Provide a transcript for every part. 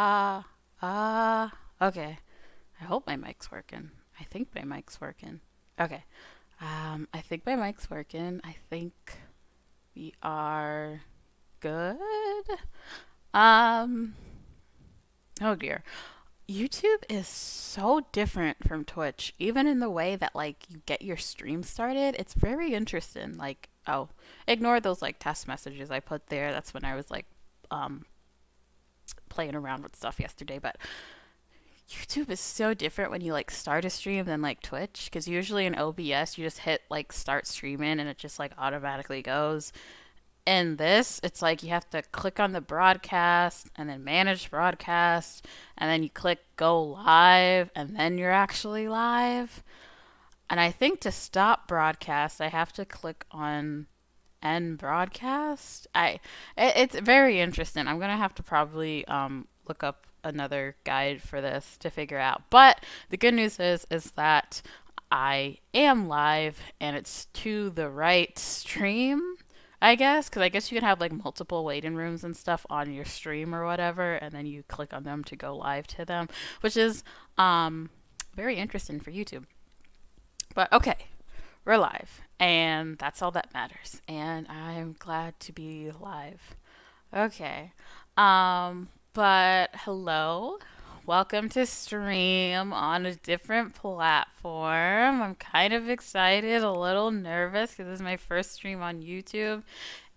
Uh, okay. I hope my mic's working. I think my mic's working. Okay. I think my mic's working. I think we are good. Um, oh dear. YouTube is so different from Twitch, even in the way that like you get your stream started. It's very interesting. Like, oh, ignore those like test messages I put there. That's when I was like um playing around with stuff yesterday, but YouTube is so different when you like start a stream than like Twitch because usually in OBS you just hit like start streaming and it just like automatically goes. In this, it's like you have to click on the broadcast and then manage broadcast and then you click go live and then you're actually live. And I think to stop broadcast, I have to click on end broadcast. It's very interesting. I'm gonna have to probably look up another guide for this to figure out. But the good news is that I am live and it's to the right stream. I guess because I guess you can have like multiple waiting rooms and stuff on your stream or whatever, and then you click on them to go live to them, which is very interesting for YouTube. But okay, we're live, and that's all that matters. And I'm glad to be live. Okay. But hello. Welcome to stream on a different platform. I'm kind of excited, a little nervous because this is my first stream on YouTube.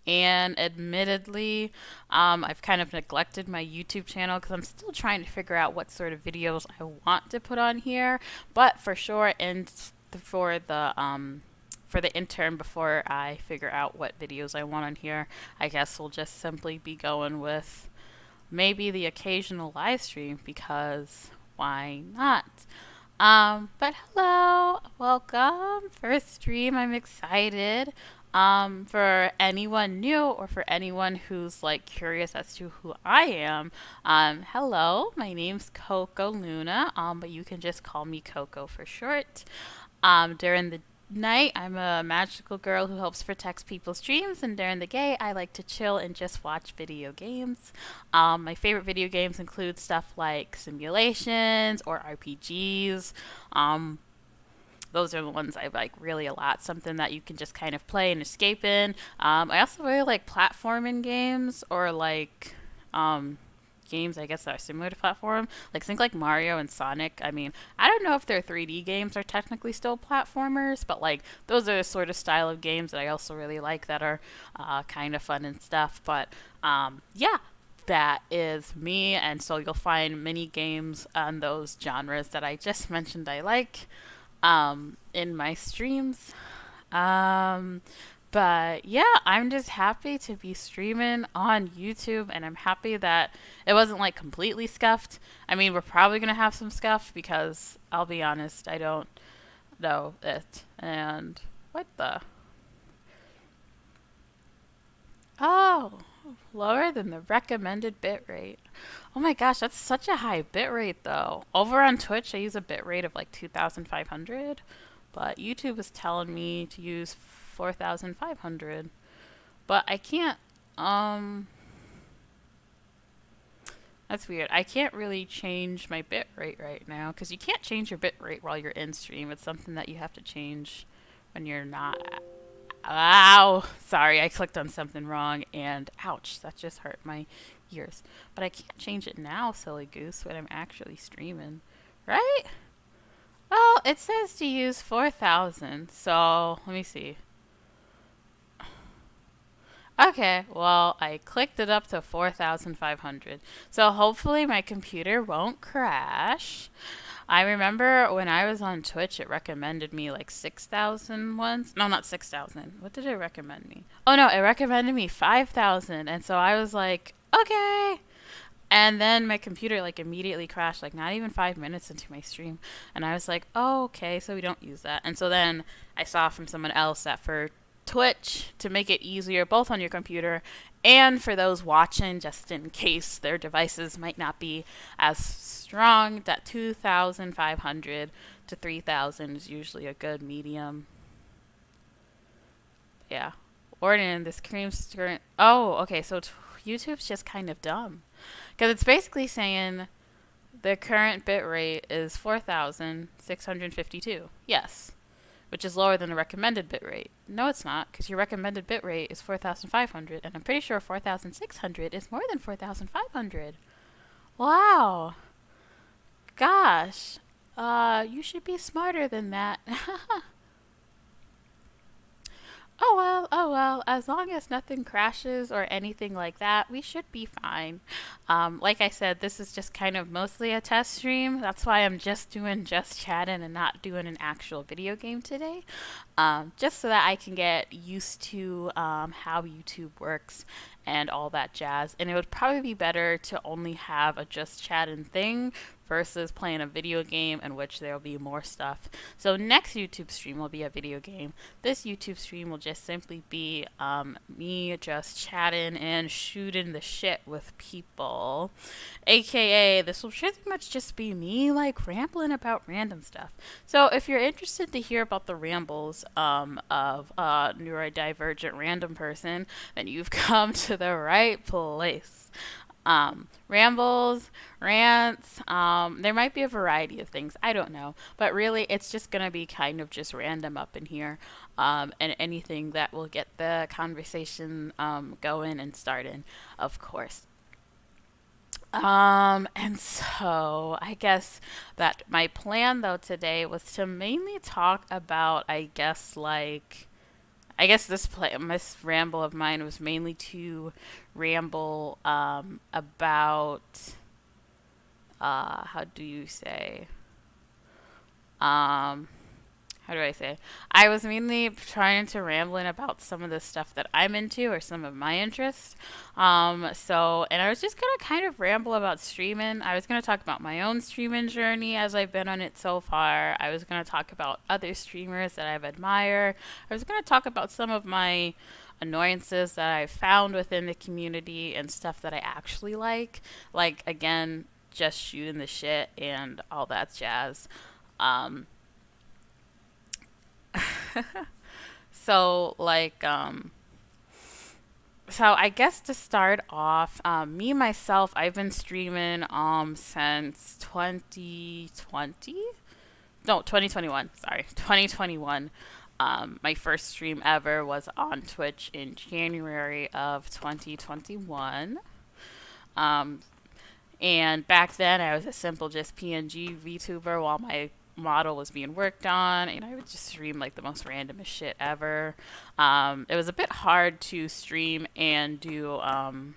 And admittedly, I've kind of neglected my YouTube channel because I'm still trying to figure out what sort of videos I want to put on here. But for sure, and for the intern, before I figure out what videos I want on here, I guess we'll just simply be going with maybe the occasional live stream because why not? But hello, welcome. First stream, I'm excited. For anyone new or for anyone who's like curious as to who I am, hello, my name's KokoLuna, but you can just call me Coco for short. During the night, I'm a magical girl who helps protect people's dreams, and during the day, I like to chill and just watch video games. My favorite video games include stuff like simulations or RPGs. Those are the ones I like really a lot. Something that you can just kind of play and escape in. I also really like platforming games or like games I guess that are similar to platform. Like think like Mario and Sonic. I mean, I don't know if their 3D games are technically still platformers, but like those are the sort of style of games that I also really like that are kind of fun and stuff. But yeah, that is me, and so you'll find many games on those genres that I just mentioned I like in my streams. Um, but yeah, I'm just happy to be streaming on YouTube, and I'm happy that it wasn't like completely scuffed. I mean, we're probably gonna have some scuff because I'll be honest, I don't know it. And what the? Oh, lower than the recommended bitrate. Oh my gosh, that's such a high bitrate though. Over on Twitch, I use a bitrate of like 2,500, but YouTube is telling me to use 4,500. But I can't, um, that's weird. I can't really change my bitrate right now because you can't change your bitrate while you're in stream. It's something that you have to change when you're not. Ow! Sorry, I clicked on something wrong and ouch, that just hurt my ears. But I can't change it now, silly goose, when I'm actually streaming. Right? Well, it says to use 4,000, so let me see. Okay, well, I clicked it up to 4,500. So hopefully my computer won't crash. I remember when I was on Twitch, it recommended me like 6,000 once. No, not 6,000. What did it recommend me? Oh no, it recommended me 5,000. And so I was like, okay. And then my computer like immediately crashed, like not even 5 minutes into my stream. And I was like, oh, okay, so we don't use that. And so then I saw from someone else that for Twitch, to make it easier both on your computer and for those watching, just in case their devices might not be as strong, that 2,500 to 3,000 is usually a good medium. Yeah. Ordering this cream skirt. Oh, okay, so YouTube's just kind of dumb. Because it's basically saying the current bit rate is 4,652. Yes. Which is lower than the recommended bit rate. No, it's not, because your recommended bit rate is 4,500, and I'm pretty sure 4,600 is more than 4,500. Wow. Gosh. You should be smarter than that. Oh well, oh well. As long as nothing crashes or anything like that, we should be fine. Like I said, this is just kind of mostly a test stream. That's why I'm just doing just chatting and not doing an actual video game today. Just so that I can get used to how YouTube works and all that jazz. And it would probably be better to only have a just chatting thing versus playing a video game in which there will be more stuff. So next YouTube stream will be a video game. This YouTube stream will just simply be me just chatting and shooting the shit with people. AKA, this will pretty much just be me like rambling about random stuff. So if you're interested to hear about the rambles of a neurodivergent random person, then you've come to the right place. Rambles, rants, there might be a variety of things. I don't know. But really, it's just going to be kind of just random up in here. And anything that will get the conversation going and starting, of course. And so I guess that my plan though today was to mainly talk about, I guess this ramble of mine was mainly to ramble about how do you say um how do I say? I was mainly trying to rambling about some of the stuff that I'm into or some of my interests. And I was just gonna kind of ramble about streaming. I was gonna talk about my own streaming journey as I've been on it so far. I was gonna talk about other streamers that I've admired. I was gonna talk about some of my annoyances that I found within the community and stuff that I actually like. Like again, just shooting the shit and all that jazz. Um, so like so I guess to start off, me myself, I've been streaming since 2020. No, 2021. Sorry, 2021. My first stream ever was on Twitch in January of 2021. Um, and back then, I was a simple just PNG VTuber while my model was being worked on, and I would just stream like the most randomest shit ever. It was a bit hard to stream and do. It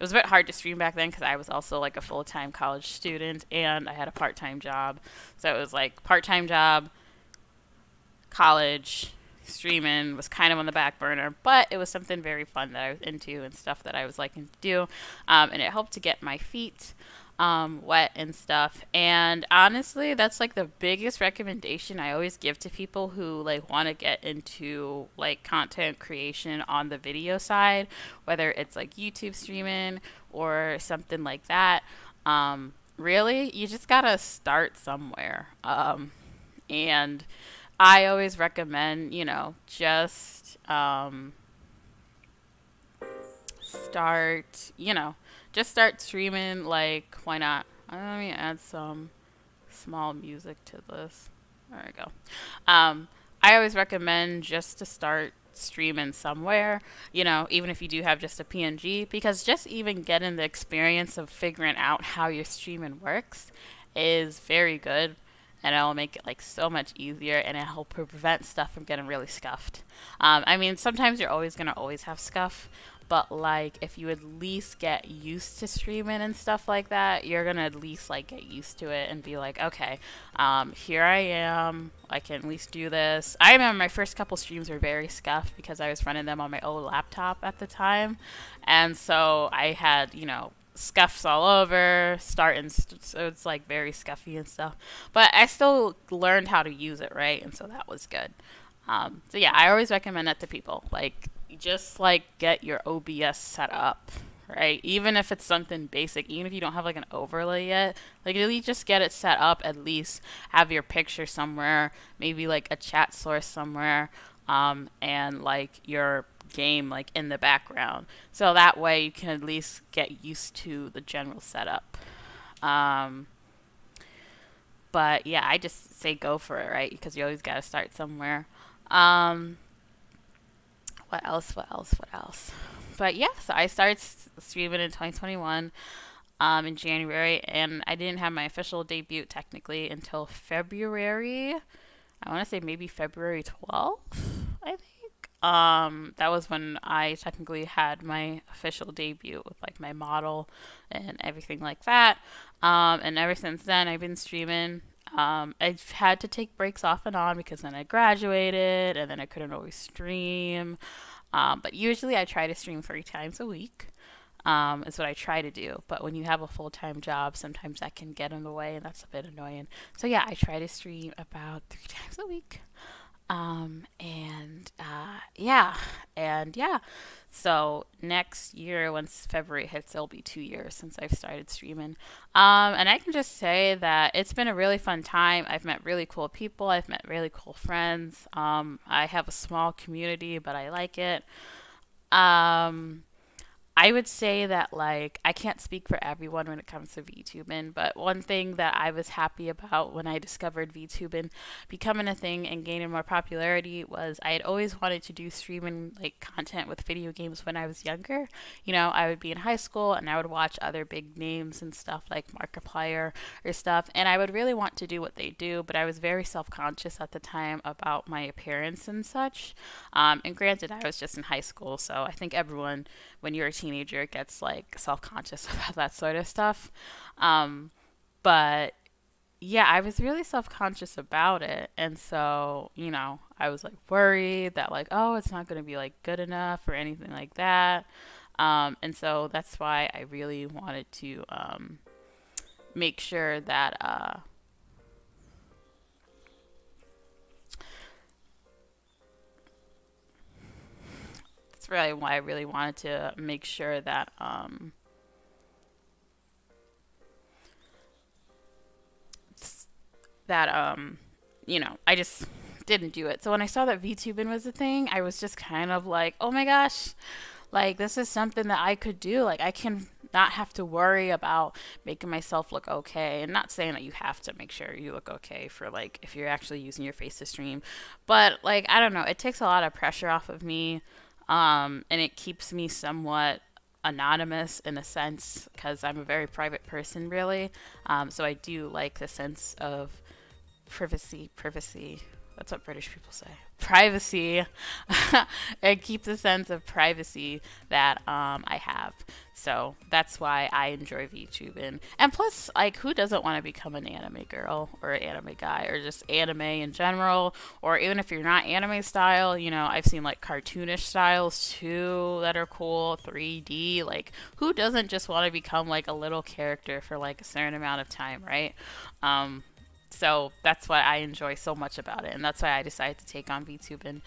was a bit hard to stream back then because I was also like a full time college student and I had a part time job. So it was like part time job, college, streaming was kind of on the back burner, but it was something very fun that I was into and stuff that I was liking to do. And it helped to get my feet wet and stuff. And honestly, that's like the biggest recommendation I always give to people who like want to get into like content creation on the video side, whether it's like YouTube streaming or something like that. Really, you just gotta start somewhere. And I always recommend, just start, just start streaming. Like, why not? Let me add some small music to this. There we go. I always recommend just to start streaming somewhere, even if you do have just a PNG, because just even getting the experience of figuring out how your streaming works is very good, and it'll make it like so much easier, and it'll help prevent stuff from getting really scuffed. I mean, sometimes you're always gonna always have scuff, but like if you at least get used to streaming and stuff like that, you're gonna at least like get used to it and be like, okay, here I am. I can at least do this. I remember my first couple streams were very scuffed because I was running them on my old laptop at the time, and so I had scuffs all over, so it's like very scuffy and stuff. But I still learned how to use it, right? And so that was good. So yeah, I always recommend that to people. Like, just like get your OBS set up, right? Even if it's something basic, even if you don't have like an overlay yet, like at least just get it set up. At least have your picture somewhere, maybe like a chat source somewhere, and like your game like in the background. So that way you can at least get used to the general setup. Um, but yeah, I just say go for it, right? Because you always got to start somewhere. Um, what else? What else? What else? But yeah, so I started streaming in 2021 in January, and I didn't have my official debut technically until February. I want to say maybe February 12th, I think. That was when I technically had my official debut with like my model and everything like that. And ever since then, I've been streaming. I've had to take breaks off and on because then I graduated and then I couldn't always stream. But usually I try to stream 3 times a week. Is what I try to do. But when you have a full time job, sometimes that can get in the way, and that's a bit annoying. So yeah, I try to stream about 3 times a week. Yeah, and yeah. So next year, once February hits, it'll be 2 years since I've started streaming. And I can just say that it's been a really fun time. I've met really cool people. I've met really cool friends. I have a small community, but I like it. Um, I would say that like I can't speak for everyone when it comes to VTubing, but one thing that I was happy about when I discovered VTubing becoming a thing and gaining more popularity was I had always wanted to do streaming like content with video games when I was younger. I would be in high school and I would watch other big names and stuff like Markiplier or stuff, and I would really want to do what they do, but I was very self-conscious at the time about my appearance and such. And granted, I was just in high school, so I think everyone when you're a teenager gets like self-conscious about that sort of stuff. Um, but yeah, I was really self-conscious about it, and so I was like worried that like, oh, it's not going to be like good enough or anything like that. And so that's why I really wanted to make sure that that's really why I really wanted to make sure that that I just didn't do it. So when I saw that VTubing was a thing, I was just kind of like, oh my gosh, like this is something that I could do. Like I can not have to worry about making myself look okay. And not saying that you have to make sure you look okay for like if you're actually using your face to stream, but like I don't know, it takes a lot of pressure off of me, and it keeps me somewhat anonymous in a sense because I'm a very private person, really. So I do like the sense of privacy. That's what British people say. Privacy. It keeps a sense of privacy that I have. So that's why I enjoy VTubing. And plus, like, who doesn't want to become an anime girl or an anime guy or just anime in general? Or even if you're not anime style, I've seen like cartoonish styles too that are cool, 3D. Like, who doesn't just want to become like a little character for like a certain amount of time, right? So that's what I enjoy so much about it, and that's why I decided to take on VTubing.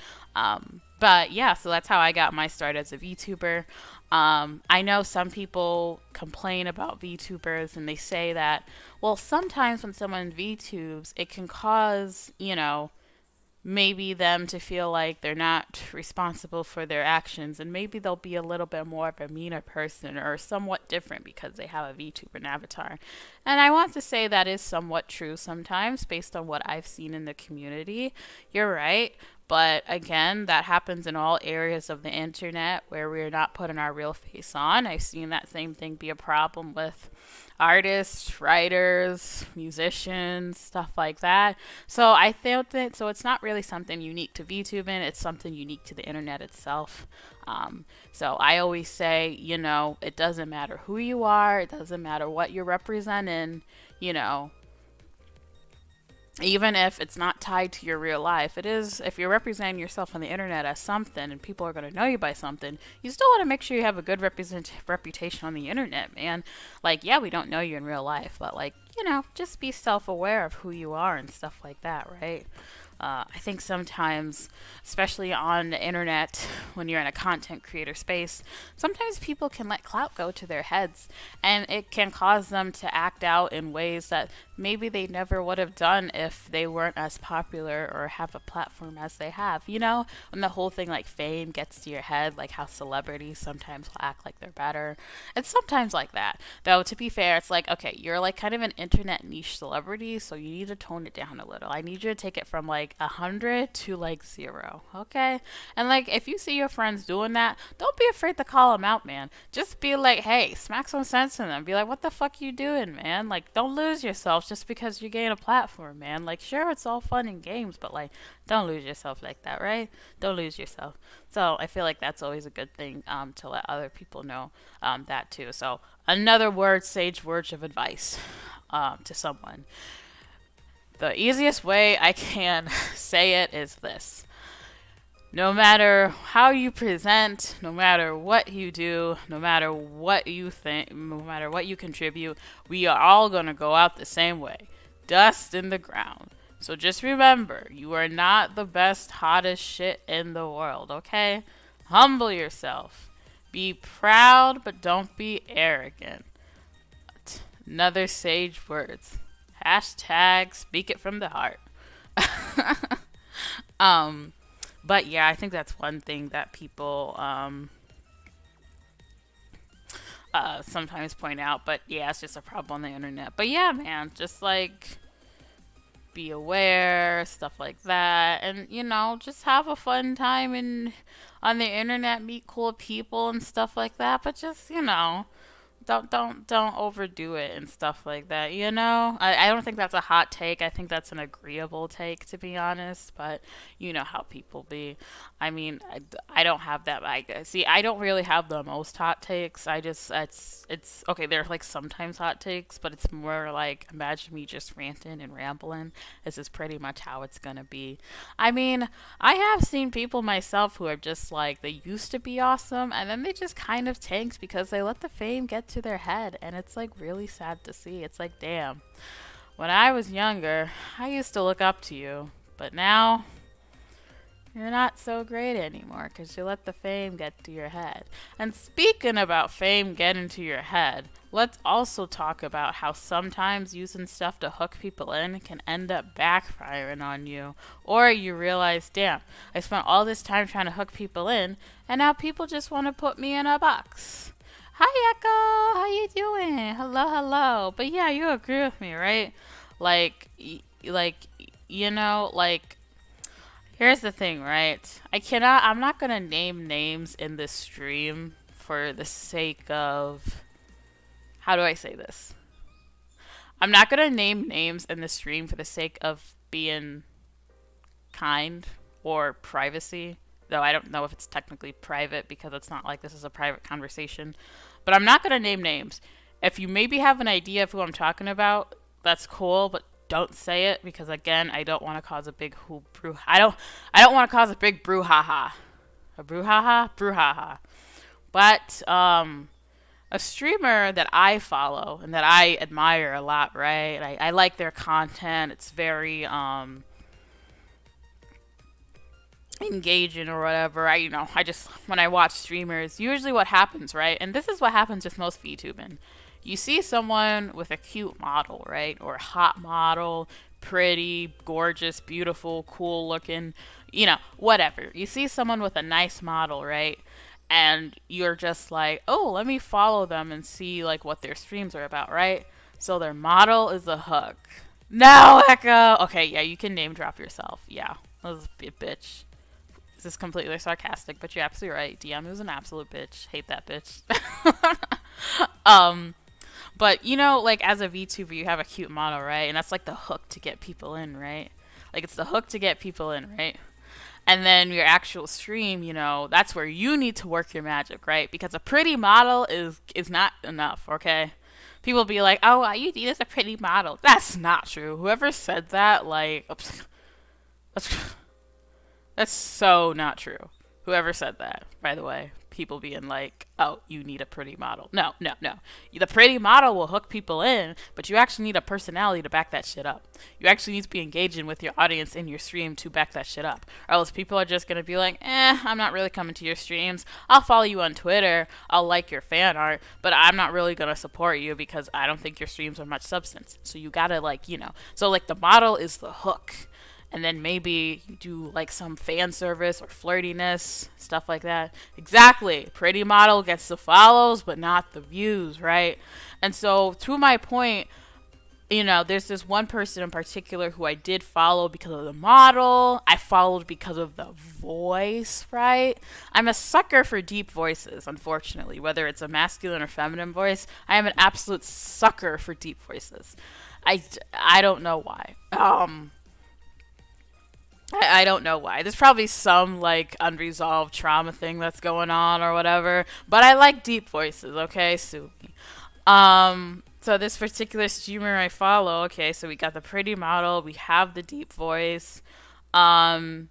But yeah, so that's how I got my start as a VTuber. I know some people complain about VTubers, and they say that, well, sometimes when someone VTubes, it can cause, maybe them to feel like they're not responsible for their actions, and maybe they'll be a little bit more of a meaner person or somewhat different because they have a VTuber avatar. And I want to say that is somewhat true sometimes based on what I've seen in the community. You're right. But again, that happens in all areas of the internet where we're not putting our real face on. I've seen that same thing be a problem with artists, writers, musicians, stuff like that. So I felt that so it's not really something unique to VTubing, it's something unique to the internet itself. So I always say, it doesn't matter who you are, it doesn't matter what you're representing, you know, even if it's not tied to your real life. It is, if you're representing yourself on the internet as something and people are going to know you by something, you still want to make sure you have a good reputation on the internet, man. Like, yeah, we don't know you in real life, but like, just be self-aware of who you are and stuff like that, right? I think sometimes, especially on the internet, when you're in a content creator space, sometimes people can let clout go to their heads, and it can cause them to act out in ways that maybe they never would have done if they weren't as popular or have a platform as they have, you know? And the whole thing like fame gets to your head, like how celebrities sometimes will act like they're better. It's sometimes like that. Though to be fair, it's like, okay, you're like kind of an internet niche celebrity, so you need to tone it down a little. I need you to take it from like 100 to like 0, okay? And like if you see your friends doing that, don't be afraid to call them out, man. Just be like, hey, smack some sense in them. Be like, what the fuck you doing, man? Like, don't lose yourself just because you gain a platform, man. Like, sure, it's all fun and games, but like, don't lose yourself like that, right? Don't lose yourself. So I feel like that's always a good thing to let other people know that too. So another word, sage words of advice to someone. The easiest way I can say it is this: no matter how you present, no matter what you do, no matter what you think, no matter what you contribute, we are all going to go out the same way. Dust in the ground. So just remember, you are not the best, hottest shit in the world, okay? Humble yourself. Be proud, but don't be arrogant. Another sage words. Hashtag speak it from the heart. But yeah, I think that's one thing that people sometimes point out. But yeah, it's just a problem on the internet. But yeah, man, just like be aware, stuff like that, and you know, just have a fun time and on the internet, meet cool people and stuff like that. But just don't overdo it and stuff like that, you know. I don't think that's a hot take. I think that's an agreeable take, to be honest, but you know how people be. I mean, I don't have that. I don't really have the most hot takes. I just it's okay, they're like sometimes hot takes, but it's more like, imagine me just ranting and rambling. This is pretty much how it's gonna be. I mean, I have seen people myself who are just like, they used to be awesome and then they just kind of tanked because they let the fame get to their head, and it's like really sad to see. It's like, damn, when I was younger I used to look up to you, but now you're not so great anymore because you let the fame get to your head. And speaking about fame getting to your head, let's also talk about how sometimes using stuff to hook people in can end up backfiring on you. Or you realize, damn, I spent all this time trying to hook people in, and now people just want to put me in a box. Hi, Echo. How you doing? Hello, hello. But yeah, you agree with me, right? Like, you know, like, here's the thing, right? I'm not gonna name names in this stream for the sake of, how do I say this? I'm not gonna name names in the stream for the sake of being kind or privacy, though I don't know if it's technically private because it's not like this is a private conversation. But I'm not gonna name names. If you maybe have an idea of who I'm talking about, that's cool, but don't say it because again, I don't want to cause a big I don't want to cause a big brouhaha. A brouhaha? Brouhaha. But a streamer that I follow and that I admire a lot, right? I like their content. It's very engaging or whatever. I just, when I watch streamers, usually what happens, right? And this is what happens with most VTubing. You see someone with a cute model, right? Or a hot model, pretty, gorgeous, beautiful, cool looking, whatever. You see someone with a nice model, right? And you're just like, oh, let me follow them and see like what their streams are about, right? So their model is a hook. No, Echo! Okay, yeah, you can name drop yourself. Yeah, that was a bitch. This is completely sarcastic, but you're absolutely right. DM is an absolute bitch. Hate that bitch. But like as a VTuber, you have a cute model, right? And that's like the hook to get people in, right? Like it's the hook to get people in, right? And then your actual stream, that's where you need to work your magic, right? Because a pretty model is not enough, okay? People be like, oh, all you need is a pretty model. That's not true. Whoever said that, like, that's so not true. Whoever said that, by the way. people being like, oh, you need a pretty model. No, no, no. The pretty model will hook people in, but you actually need a personality to back that shit up. You actually need to be engaging with your audience in your stream to back that shit up. Or else people are just going to be like, I'm not really coming to your streams. I'll follow you on Twitter. I'll like your fan art, but I'm not really going to support you because I don't think your streams are much substance. So you got to like, so like the model is the hook. And then maybe you do like some fan service or flirtiness, stuff like that. Exactly. Pretty model gets the follows, but not the views, right? And so, to my point, there's this one person in particular who I did follow because of the model. I followed because of the voice, right? I'm a sucker for deep voices, unfortunately. Whether it's a masculine or feminine voice, I am an absolute sucker for deep voices. I don't know why. I don't know why. There's probably some like unresolved trauma thing that's going on or whatever. But I like deep voices, okay? Sue me. So this particular streamer I follow, okay, so we got the pretty model, we have the deep voice. And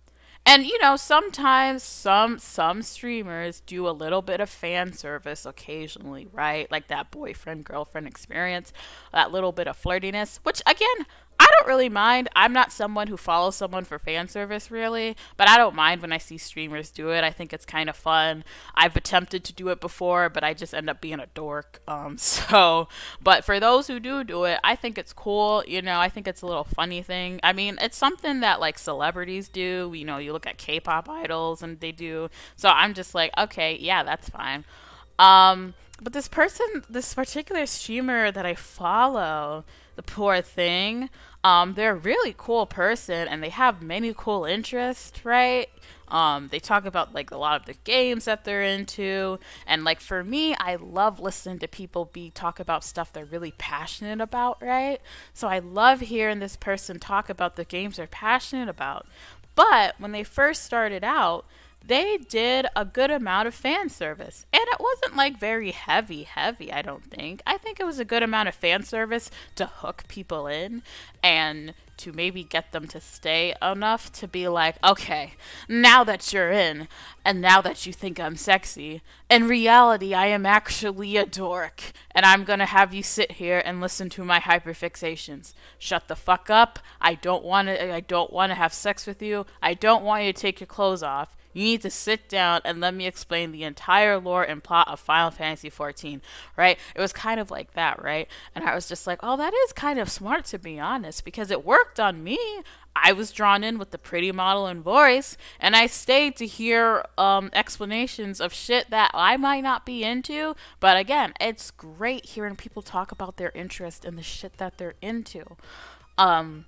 sometimes some streamers do a little bit of fan service occasionally, right? Like that boyfriend girlfriend experience, that little bit of flirtiness, which again, I don't really mind. I'm not someone who follows someone for fan service, really, but I don't mind when I see streamers do it. I think it's kind of fun. I've attempted to do it before, but I just end up being a dork. But for those who do it, I think it's cool. I think it's a little funny thing. I mean, it's something that like celebrities do. You look at K-pop idols and they do. So I'm just like, okay, yeah, that's fine. But this particular streamer that I follow, the poor thing, they're a really cool person and they have many cool interests, right? They talk about like a lot of the games that they're into, and like for me, I love listening to people talk about stuff they're really passionate about, right? So I love hearing this person talk about the games they're passionate about. But when they first started out, they did a good amount of fan service. And it wasn't like very heavy, I don't think. I think it was a good amount of fan service to hook people in and to maybe get them to stay enough to be like, okay, now that you're in and now that you think I'm sexy, in reality, I am actually a dork and I'm going to have you sit here and listen to my hyperfixations. Shut the fuck up. I don't want to have sex with you. I don't want you to take your clothes off. You need to sit down and let me explain the entire lore and plot of Final Fantasy XIV, right? It was kind of like that, right? And I was just like, oh, that is kind of smart, to be honest, because it worked on me. I was drawn in with the pretty model and voice, and I stayed to hear explanations of shit that I might not be into. But again, it's great hearing people talk about their interest in the shit that they're into. And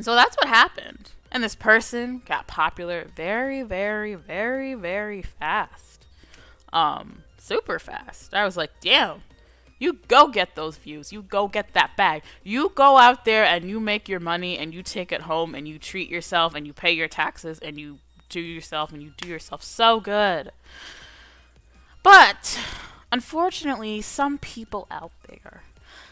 so that's what happened. And this person got popular very, very, very, very fast. Super fast. I was like, damn, you go get those views. You go get that bag. You go out there and you make your money and you take it home and you treat yourself and you pay your taxes and you do yourself so good. But unfortunately, some people out there,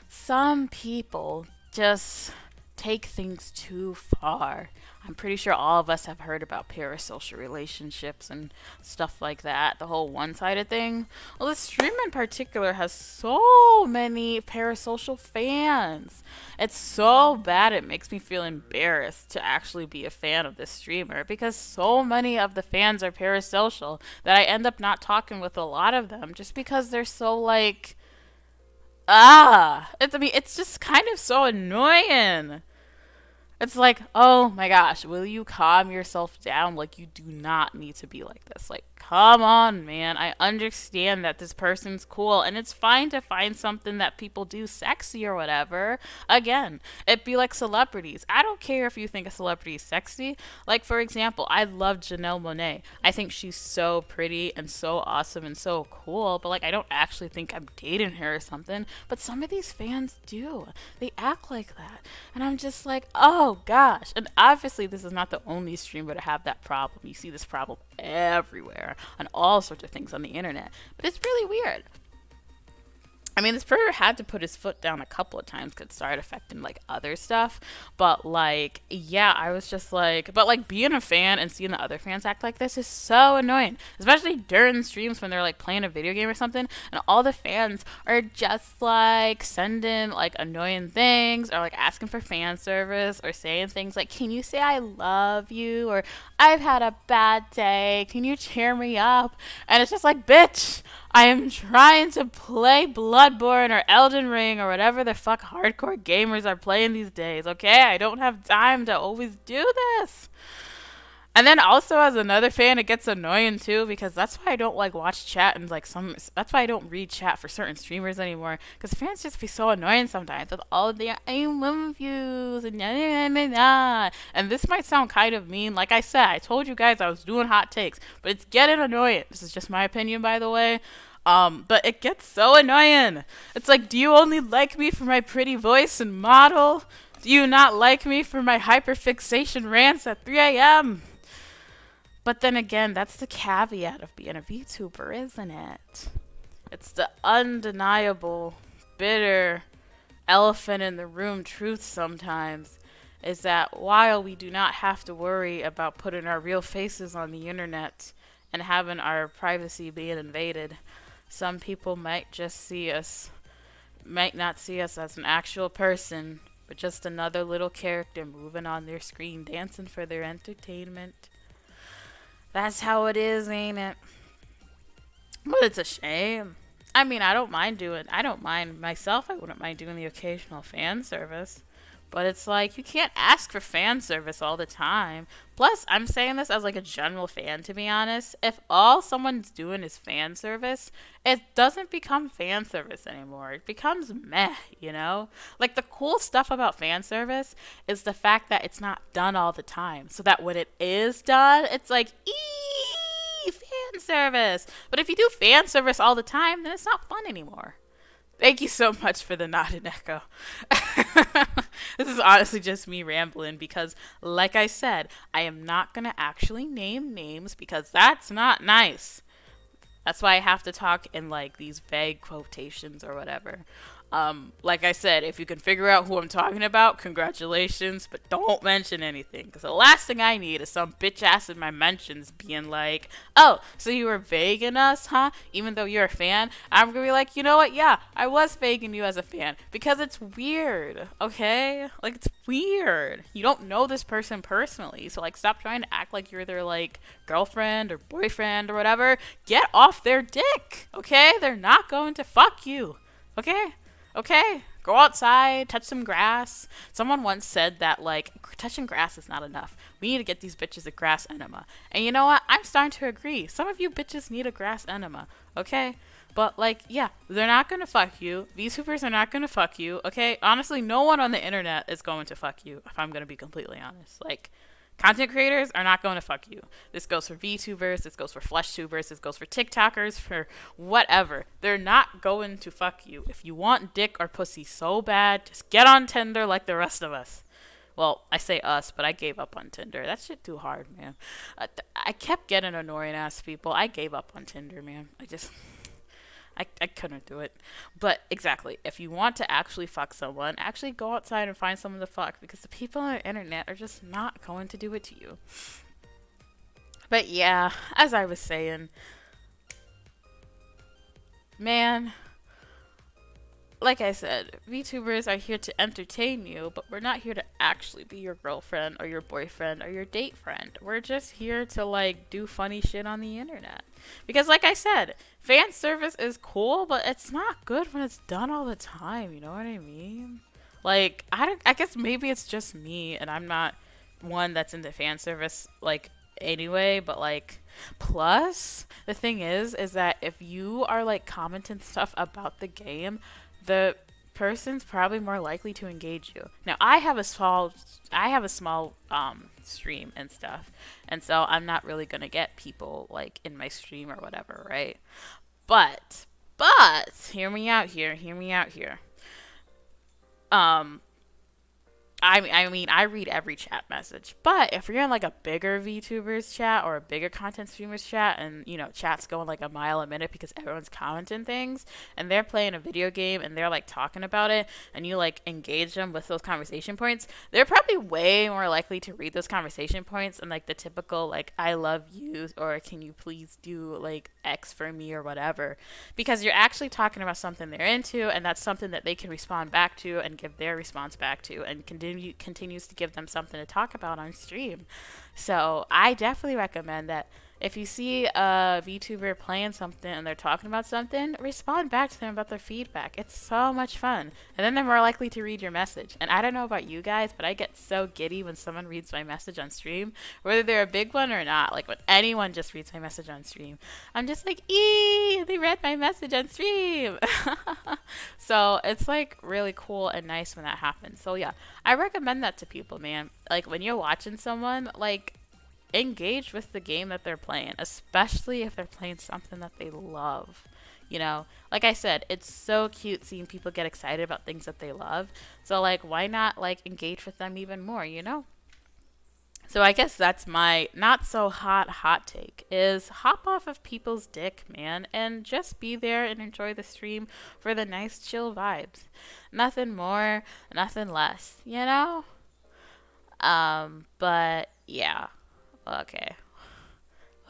some people just take things too far. I'm pretty sure all of us have heard about parasocial relationships and stuff like that, the whole one-sided thing. Well, this stream in particular has so many parasocial fans. It's so bad it makes me feel embarrassed to actually be a fan of this streamer because so many of the fans are parasocial that I end up not talking with a lot of them just because they're so like, it's just kind of so annoying. It's like, oh my gosh, will you calm yourself down? Like, you do not need to be like this. Like, come on, man. I understand that this person's cool, and it's fine to find something that people do sexy or whatever. Again, it'd be like celebrities. I don't care if you think a celebrity is sexy. Like, for example, I love Janelle Monáe. I think she's so pretty and so awesome and so cool, but, like, I don't actually think I'm dating her or something. But some of these fans do. They act like that. And I'm just like, oh, gosh. And obviously this is not the only streamer to have that problem. You see this problem everywhere on all sorts of things on the internet, but it's really weird. I mean, this pervert had to put his foot down a couple of times because it started affecting like other stuff. But like, yeah, I was just like, but like being a fan and seeing the other fans act like this is so annoying, especially during streams when they're like playing a video game or something, and all the fans are just like sending like annoying things or like asking for fan service or saying things like, "Can you say I love you?" or "I've had a bad day. Can you cheer me up?" And it's just like, bitch, I am trying to play Bloodborne or Elden Ring or whatever the fuck hardcore gamers are playing these days, okay? I don't have time to always do this. And then also as another fan, it gets annoying too because that's why I don't like watch chat and like some. That's why I don't read chat for certain streamers anymore because fans just be so annoying sometimes with all of the "I love yous" and nah, nah, nah, nah. And this might sound kind of mean. Like I said, I told you guys I was doing hot takes, but it's getting annoying. This is just my opinion, by the way. But it gets so annoying. It's like, do you only like me for my pretty voice and model? Do you not like me for my hyperfixation rants at 3 a.m.? But then again, that's the caveat of being a VTuber, isn't it? It's the undeniable, bitter elephant in the room truth sometimes is that while we do not have to worry about putting our real faces on the internet and having our privacy being invaded, some people might not see us as an actual person, but just another little character moving on their screen, dancing for their entertainment. That's how it is, ain't it? But it's a shame. I mean, I don't mind myself, I wouldn't mind doing the occasional fan service. But it's like, you can't ask for fan service all the time. Plus, I'm saying this as like a general fan, to be honest. If all someone's doing is fan service, it doesn't become fan service anymore. It becomes meh, you know? Like, the cool stuff about fan service is the fact that it's not done all the time. So that when it is done, it's like, fan service. But if you do fan service all the time, then it's not fun anymore. Thank you so much for the nod and echo. This is honestly just me rambling because, like I said, I am not going to actually name names because that's not nice. That's why I have to talk in like these vague quotations or whatever. Like I said, if you can figure out who I'm talking about, congratulations, but don't mention anything. Because the last thing I need is some bitch ass in my mentions being like, "Oh, so you were vaguing us, huh? Even though you're a fan?" I'm going to be like, you know what? Yeah, I was vaguing you as a fan. Because it's weird, okay? Like, it's weird. You don't know this person personally. So, like, stop trying to act like you're their, like, girlfriend or boyfriend or whatever. Get off their dick, okay? They're not going to fuck you, okay? Okay, go outside, touch some grass. Someone once said that, like, touching grass is not enough. We need to get these bitches a grass enema. And you know what? I'm starting to agree. Some of you bitches need a grass enema, okay? But, like, yeah, they're not gonna fuck you. VTubers are not gonna fuck you, okay? Honestly, no one on the internet is going to fuck you, if I'm gonna be completely honest. Like, content creators are not going to fuck you. This goes for VTubers, this goes for FleshTubers, this goes for TikTokers, for whatever. They're not going to fuck you. If you want dick or pussy so bad, just get on Tinder like the rest of us. Well, I say us, but I gave up on Tinder. That shit too hard, man. I kept getting annoying ass people. I gave up on Tinder, man. I couldn't do it. But exactly, if you want to actually fuck someone, actually go outside and find someone to fuck because the people on the internet are just not going to do it to you. But yeah, as I was saying, man, like I said, VTubers are here to entertain you, but we're not here to actually be your girlfriend or your boyfriend or your date friend. We're just here to like do funny shit on the internet. Because like I said, fan service is cool, but it's not good when it's done all the time, you know what I mean? Like, I guess maybe it's just me and I'm not one that's into fan service like anyway, but like plus the thing is that if you are like commenting stuff about the game, the person's probably more likely to engage you. Now, I have a small stream and stuff, and so I'm not really gonna get people like in my stream or whatever, right? But hear me out here. Um, I mean, I read every chat message. But if you're in like a bigger VTubers chat or a bigger content streamers chat, and chat's going like a mile a minute because everyone's commenting things, and they're playing a video game and they're like talking about it, and you like engage them with those conversation points, they're probably way more likely to read those conversation points and like the typical like "I love you" or "Can you please do like X for me" or whatever, because you're actually talking about something they're into, and that's something that they can respond back to and give their response back to, and continues to give them something to talk about on stream. So I definitely recommend that if you see a VTuber playing something and they're talking about something, respond back to them about their feedback. It's so much fun. And then they're more likely to read your message. And I don't know about you guys, but I get so giddy when someone reads my message on stream, whether they're a big one or not. Like when anyone just reads my message on stream, I'm just like, "Eee, they read my message on stream." So it's like really cool and nice when that happens. So yeah, I recommend that to people, man. Like when you're watching someone, like engage with the game that they're playing, especially if they're playing something that they love. Like I said, it's so cute seeing people get excited about things that they love. So like why not like engage with them even more? So I guess that's my not so hot take is hop off of people's dick, man, and just be there and enjoy the stream for the nice chill vibes. Nothing more, nothing less. But yeah. Okay.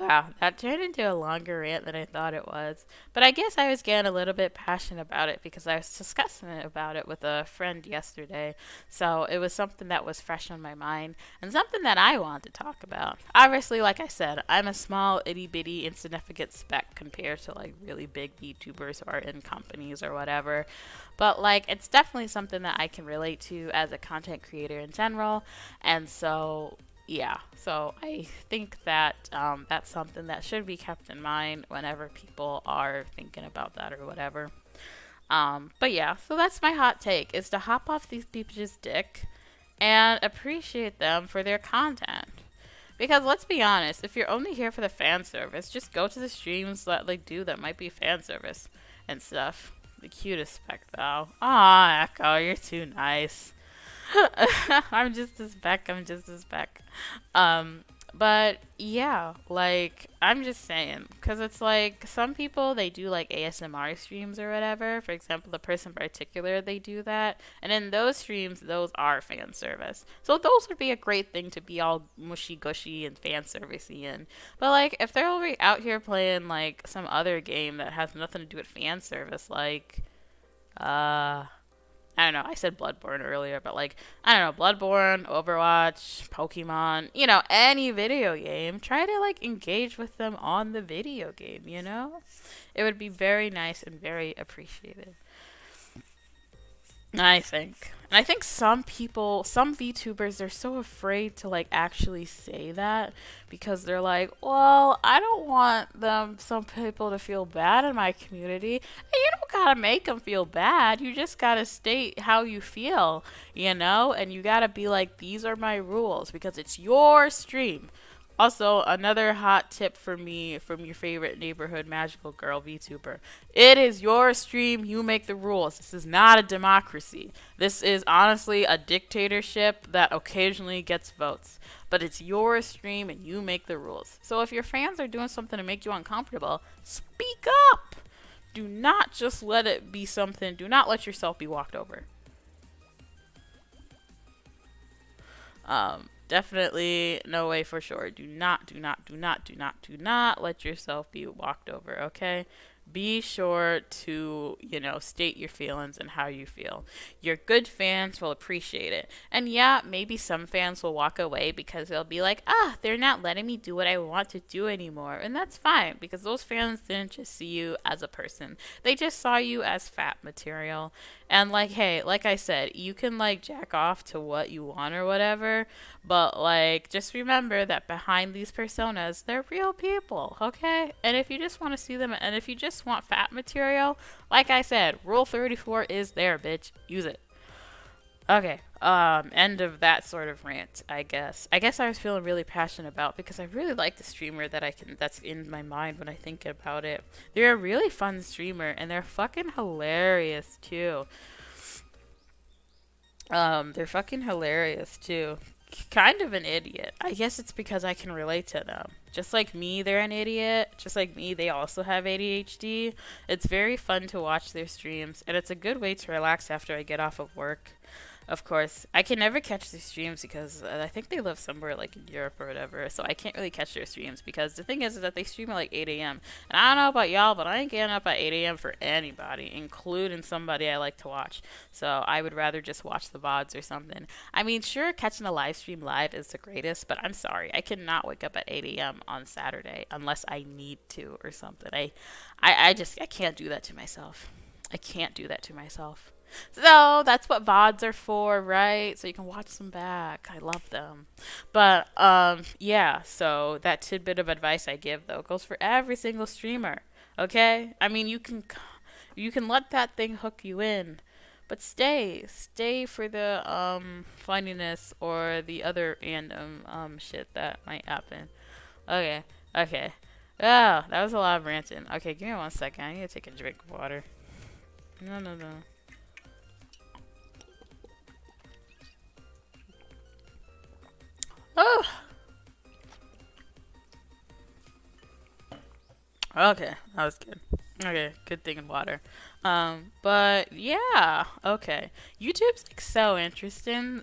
Wow, that turned into a longer rant than I thought it was. But I guess I was getting a little bit passionate about it because I was discussing it about it with a friend yesterday. So it was something that was fresh on my mind and something that I wanted to talk about. Obviously, like I said, I'm a small, itty bitty, insignificant speck compared to like really big VTubers who are in companies or whatever. But like, it's definitely something that I can relate to as a content creator in general. And so yeah, so I think that that's something that should be kept in mind whenever people are thinking about that or whatever. But yeah, so that's my hot take is to hop off these people's dick and appreciate them for their content. Because let's be honest, if you're only here for the fan service, just go to the streams that they do that might be fan service and stuff. The cutest spec though. Aw, Echo, you're too nice. I'm just as Beck. I'm just as Beck. But yeah, like I'm just saying, because it's like some people they do like ASMR streams or whatever. For example, the person in particular they do that, and in those streams, those are fan service. So those would be a great thing to be all mushy gushy and fan servicey in. But like if they're already out here playing like some other game that has nothing to do with fan service, like I don't know, I said Bloodborne earlier, but like, I don't know, Bloodborne, Overwatch, Pokemon, any video game, try to like engage with them on the video game. It would be very nice and very appreciated. I think. And I think some people, some VTubers, they're so afraid to like actually say that because they're like, well, I don't want some people to feel bad in my community. And you don't gotta make them feel bad. You just gotta state how you feel. And you gotta be like, these are my rules because it's your stream. Also, another hot tip for me from your favorite neighborhood magical girl VTuber. It is your stream, you make the rules. This is not a democracy. This is honestly a dictatorship that occasionally gets votes. But it's your stream and you make the rules. So if your fans are doing something to make you uncomfortable, speak up. Do not just let it be something, do not let yourself be walked over. Definitely no way for sure. Do not let yourself be walked over, okay? Be sure to, state your feelings and how you feel. Your good fans will appreciate it. And yeah, maybe some fans will walk away because they'll be like, they're not letting me do what I want to do anymore. And that's fine because those fans didn't just see you as a person. They just saw you as fat material. And like, hey, like I said, you can like jack off to what you want or whatever, but like just remember that behind these personas, they're real people, okay? And if you just want to see them and if you just want fat material, like I said, Rule 34 is there, bitch. Use it. Okay, end of that sort of rant, I guess. I guess I was feeling really passionate about because I really like the streamer that's in my mind when I think about it. They're a really fun streamer and they're fucking hilarious too. They're fucking hilarious too. Kind of an idiot. I guess it's because I can relate to them. Just like me, they're an idiot. Just like me, they also have ADHD. It's very fun to watch their streams, and it's a good way to relax after I get off of work. Of course, I can never catch their streams because I think they live somewhere like in Europe or whatever, so I can't really catch their streams because the thing is that they stream at like 8 a.m. And I don't know about y'all, but I ain't getting up at 8 a.m. for anybody, including somebody I like to watch. So I would rather just watch the VODs or something. I mean, sure, catching a live stream live is the greatest, but I'm sorry, I cannot wake up at 8 a.m. on Saturday unless I need to or something. I can't do that to myself. I can't do that to myself. So that's what VODs are for, right? So you can watch them back. I love them. But yeah, so that tidbit of advice I give though goes for every single streamer. Okay? I mean, you can let that thing hook you in. But stay for the funniness or the other random shit that might happen. Okay. Okay. Oh, that was a lot of ranting. Okay, give me 1 second. I need to take a drink of water. No, no, no. Oh, okay, that was good. Okay, good thing in water. But yeah, okay. YouTube's like so interesting.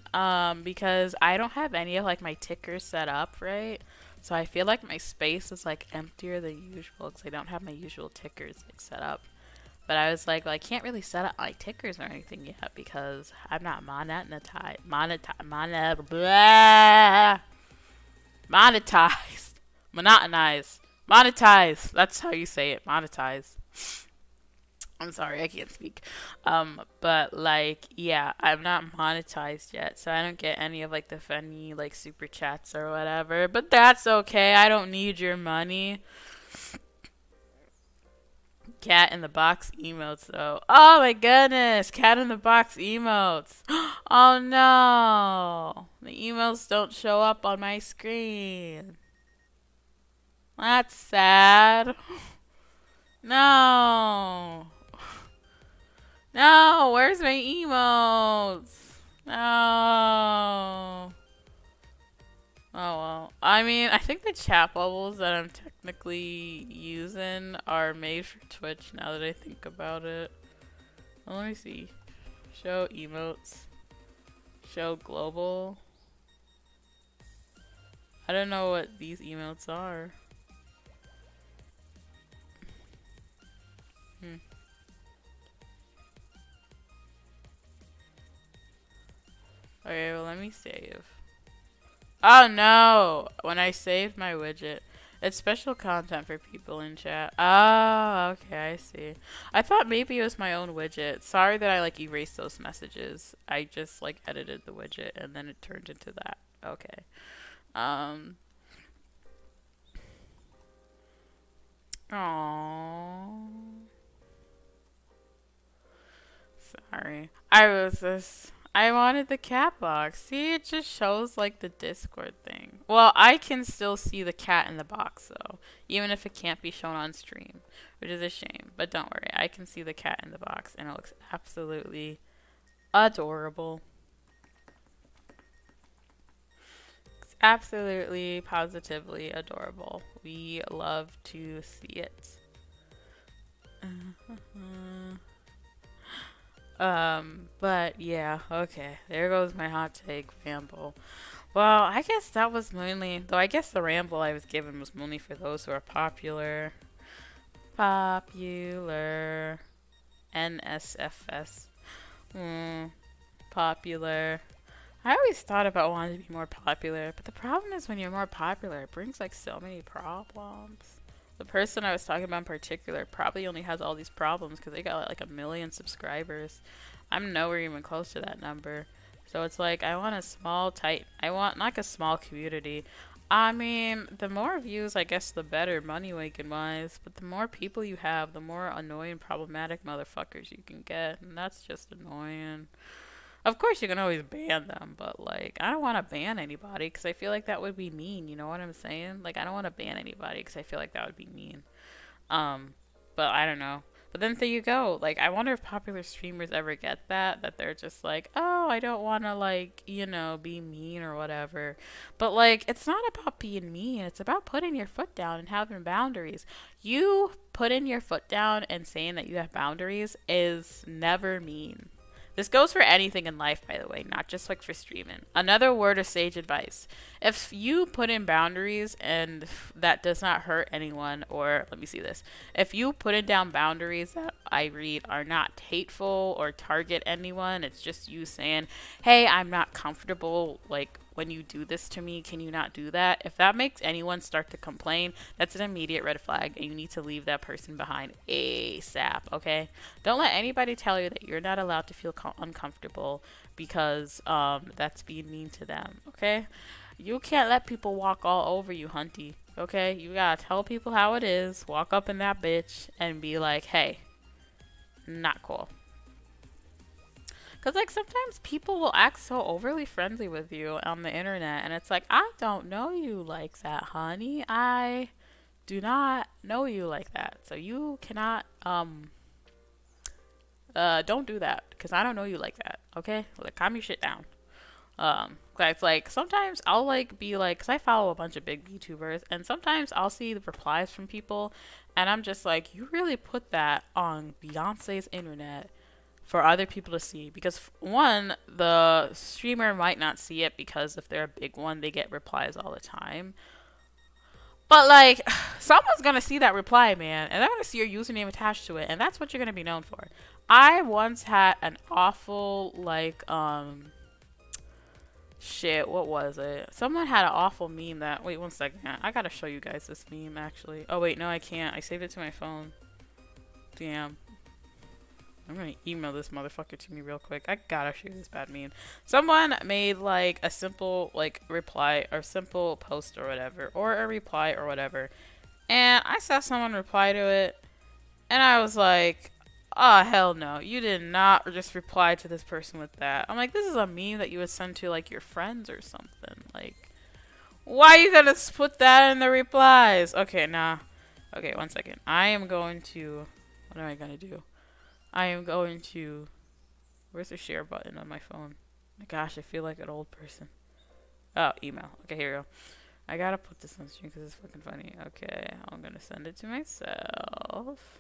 Because I don't have any of like my tickers set up, right? So I feel like my space is like emptier than usual because I don't have my usual tickers like set up. But I was like, well, I can't really set up my tickers or anything yet because I'm not monetized, monetized. That's how you say it, monetize. I'm sorry, I can't speak. But like, yeah, I'm not monetized yet, so I don't get any of like the funny like super chats or whatever. But that's okay. I don't need your money. Cat in the box emotes though. Oh my goodness, cat in the box emotes. Oh no, the emotes don't show up on my screen. That's sad. No. No, where's my emotes? No. Oh well. I mean, I think the chat bubbles that I'm technically using are made for Twitch now that I think about it. Well, let me see. Show emotes. Show global. I don't know what these emotes are. Hmm. Okay, well, let me save. Oh no! When I saved my widget, it's special content for people in chat. Oh, okay, I see. I thought maybe it was my own widget. Sorry that I like erased those messages. I just like edited the widget and then it turned into that. Okay. Um. Oh. Sorry. I wanted the cat box. See, it just shows like the Discord thing. Well, I can still see the cat in the box though, even if it can't be shown on stream, which is a shame. But don't worry, I can see the cat in the box and it looks absolutely adorable. It's absolutely, positively adorable. We love to see it. But yeah, okay. There goes my hot take ramble. Well, I guess that was mainly, though I guess the ramble I was given was mainly for those who are popular. Popular. NSFS. Hmm. Popular. I always thought about wanting to be more popular, but the problem is when you're more popular, it brings like so many problems. The person I was talking about in particular probably only has all these problems because they got like 1 million subscribers. I'm nowhere even close to that number. So it's like I want a small, tight. I want like a small community. I mean, the more views, I guess, the better money making wise. But the more people you have, the more annoying, problematic motherfuckers you can get, and that's just annoying. Of course, you can always ban them, but like, I don't want to ban anybody because I feel like that would be mean. You know what I'm saying? Like, I don't want to ban anybody because I feel like that would be mean. Um, but I don't know. But then there you go. Like, I wonder if popular streamers ever get that they're just like, oh, I don't want to, like, be mean or whatever. But, like, it's not about being mean. It's about putting your foot down and having boundaries. You putting your foot down and saying that you have boundaries is never mean. This goes for anything in life, by the way, not just like for streaming. Another word of sage advice. If you put in boundaries and that does not hurt anyone, or let me see this. If you put in down boundaries that I read are not hateful or target anyone, it's just you saying, hey, I'm not comfortable, like, when you do this to me, can you not do that? If that makes anyone start to complain, that's an immediate red flag, and you need to leave that person behind ASAP, okay? Don't let anybody tell you that you're not allowed to feel uncomfortable because that's being mean to them, okay? You can't let people walk all over you, hunty, okay? You gotta tell people how it is, walk up in that bitch, and be like, hey, not cool. Because, like, sometimes people will act so overly friendly with you on the internet, and it's like, I don't know you like that, honey. I do not know you like that. So you cannot, don't do that, because I don't know you like that, okay? Like, calm your shit down. It's like, sometimes I'll, like, be like, because I follow a bunch of big VTubers, and sometimes I'll see the replies from people, and I'm just like, you really put that on Beyonce's internet for other people to see, because one, the streamer might not see it because if they're a big one, they get replies all the time. But, like, someone's gonna see that reply, man, and they're gonna see your username attached to it, and that's what you're gonna be known for. I once had an awful, like, shit, what was it? Someone had an awful meme that, wait 1 second, I gotta show you guys this meme, actually. Oh, wait, no, I can't. I saved it to my phone. Damn. I'm gonna email this motherfucker to me real quick. I gotta show this bad meme. Someone made like a simple like reply or simple post or whatever, or a reply or whatever, and I saw someone reply to it, and I was like, oh hell no, you did not just reply to this person with that. I'm like, this is a meme that you would send to like your friends or something. Like, why are you gonna put that in the replies? Okay, nah. Okay, 1 second. I am going to. What am I gonna do? I am going to. Where's the share button on my phone? My gosh, I feel like an old person. Oh, email. Okay, here we go. I gotta put this on stream because it's fucking funny. Okay, I'm gonna send it to myself.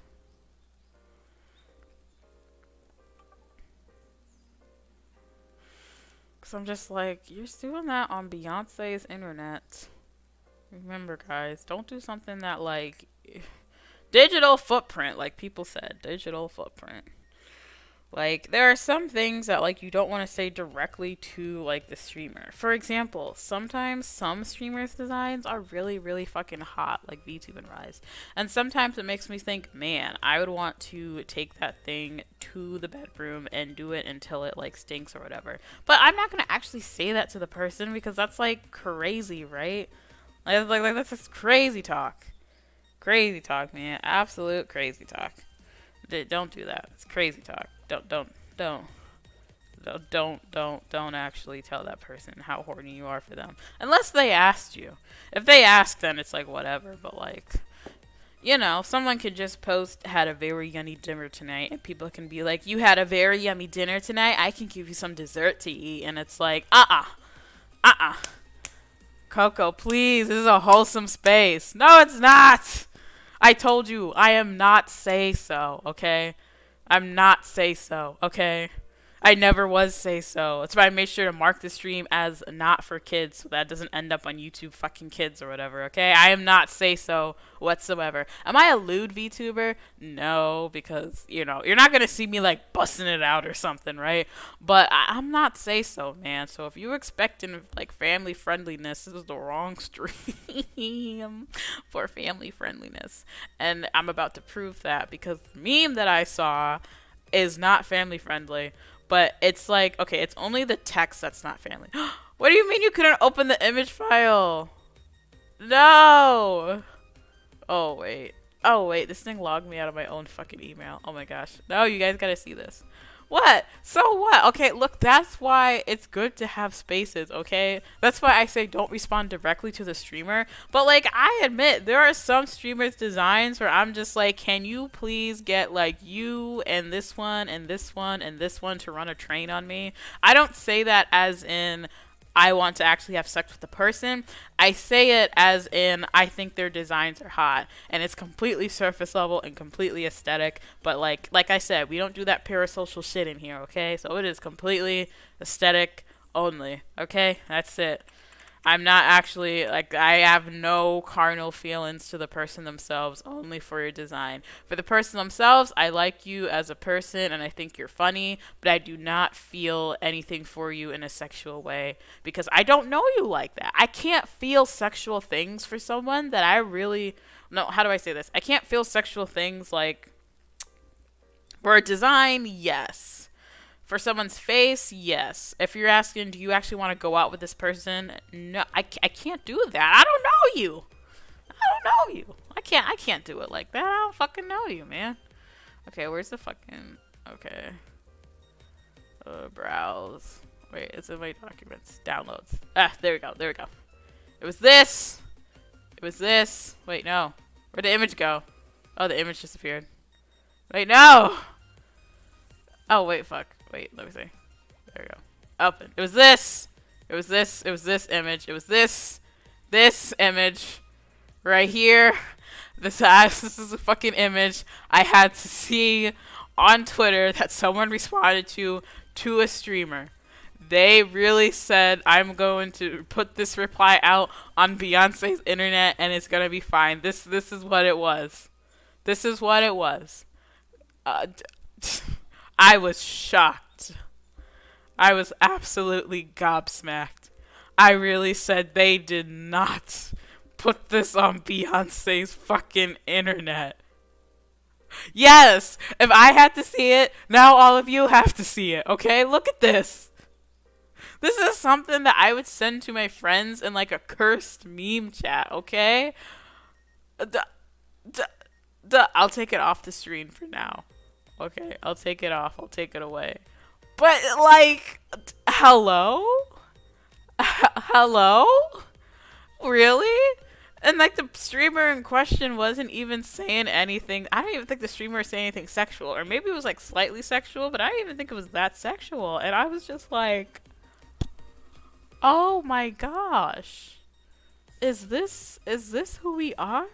Because I'm just like, you're doing that on Beyonce's internet. Remember, guys, don't do something that, like, digital footprint, like people said. Digital footprint. Like, there are some things that, like, you don't want to say directly to, like, the streamer. For example, sometimes some streamers' designs are really, really fucking hot, like VTube and Rise. And sometimes it makes me think, man, I would want to take that thing to the bedroom and do it until it, like, stinks or whatever. But I'm not going to actually say that to the person because that's, like, crazy, right? Like that's just crazy talk. Crazy talk, man. Absolute crazy talk. Don't do that. It's crazy talk. Don't actually tell that person how horny you are for them. Unless they asked you. If they ask, then it's like whatever. But like, someone could just post, had a very yummy dinner tonight. And people can be like, you had a very yummy dinner tonight? I can give you some dessert to eat. And it's like, Coco, please. This is a wholesome space. No, it's not. I told you, I am not say so, okay? I'm not say so, okay? I never was say so. That's why I made sure to mark the stream as not for kids so that doesn't end up on YouTube fucking kids or whatever, okay? I am not say so whatsoever. Am I a lewd VTuber? No, because, you're not going to see me like busting it out or something, right? But I'm not say so, man. So if you're expecting like family friendliness, this is the wrong stream for family friendliness. And I'm about to prove that because the meme that I saw is not family friendly. But it's like, okay, it's only the text that's not family. What do you mean you couldn't open the image file? No! Oh, wait. This thing logged me out of my own fucking email. Oh my gosh. No, you guys gotta see this. What? So what? Okay, look, that's why it's good to have spaces, okay? That's why I say don't respond directly to the streamer. But like I admit there are some streamers designs where I'm just like, "Can you please get like you and this one and this one and this one to run a train on me?" I don't say that as in I want to actually have sex with the person. I say it as in I think their designs are hot and it's completely surface level and completely aesthetic. But like I said, we don't do that parasocial shit in here, okay? So it is completely aesthetic only, okay? That's it. I'm not actually like I have no carnal feelings to the person themselves, only for your design. For the person themselves, I like you as a person and I think you're funny, but I do not feel anything for you in a sexual way because I don't know you like that. I can't feel sexual things for someone that I really no, how do I say this? I can't feel sexual things like for a design, yes. For someone's face, yes. If you're asking, do you actually want to go out with this person? No, I can't do that. I don't know you. I don't know you. I can't do it like that. I don't fucking know you, man. Okay, where's the fucking, okay. Browse. Wait, it's in my documents. Downloads. Ah, there we go. There we go. It was this. It was this. Wait, no. Where'd the image go? Oh, the image disappeared. Wait, no. Oh, wait, fuck. Wait, let me see. There we go. Open. It was this. It was this. It was this image. It was this image right here. This is a fucking image I had to see on Twitter that someone responded to a streamer. They really said, I'm going to put this reply out on Beyonce's internet and it's going to be fine. This is what it was. This is what it was. I was shocked. I was absolutely gobsmacked. I really said they did not put this on Beyonce's fucking internet. Yes, if I had to see it, now all of you have to see it, okay? Look at this. This is something that I would send to my friends in like a cursed meme chat, okay? I'll take it off the screen for now. Okay, I'll take it off. I'll take it away. But, like, hello? Hello? Really? And, like, the streamer in question wasn't even saying anything. I don't even think the streamer was saying anything sexual. Or maybe it was, like, slightly sexual, but I didn't even think it was that sexual. And I was just like, oh my gosh. Is this who we are?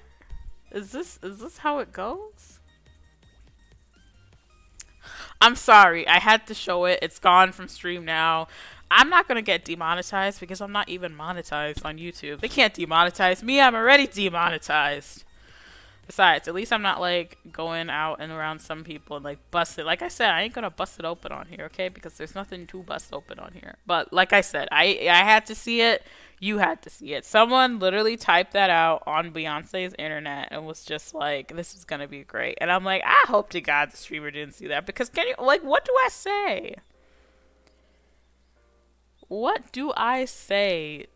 Is this how it goes? I'm sorry. I had to show it. It's gone from stream now. I'm not going to get demonetized because I'm not even monetized on YouTube. They can't demonetize me. I'm already demonetized. Besides, at least I'm not like going out and around some people and like bust it. Like I said, I ain't gonna bust it open on here, okay? Because there's nothing to bust open on here. But like I said, I had to see it. You had to see it. Someone literally typed that out on Beyonce's internet and was just like, "This is gonna be great." And I'm like, I hope to God the streamer didn't see that because can you like, what do I say? What do I say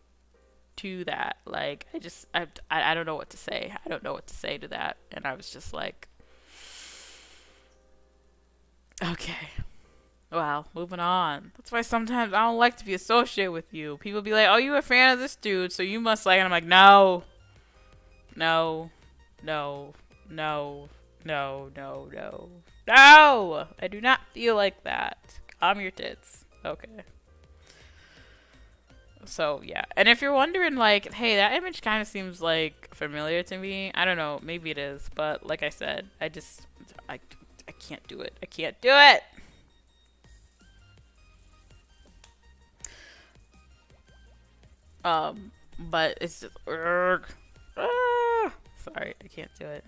to that? Like, I don't know what to say. I don't know what to say to that. And I was just like, okay. Well, moving on. That's why sometimes I don't like to be associated with you. People be like, oh, you a fan of this dude, so you must like it. And I'm like, no. No. No. No. No. No. No. No! I do not feel like that. Calm your tits. Okay. So, yeah. And if you're wondering, like, hey, that image kind of seems, like, familiar to me. I don't know. Maybe it is. But, like I said, I can't do it. I can't do it! But it's just, sorry, I can't do it.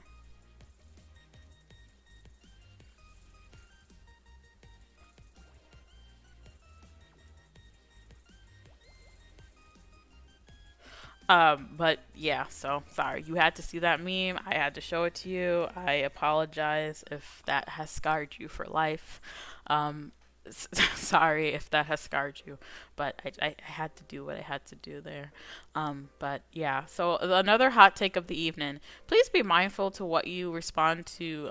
But yeah, so sorry. You had to see that meme. I had to show it to you. I apologize if that has scarred you for life. Sorry if that has scarred you, but I had to do what I had to do there. But yeah, so another hot take of the evening. Please be mindful to what you respond to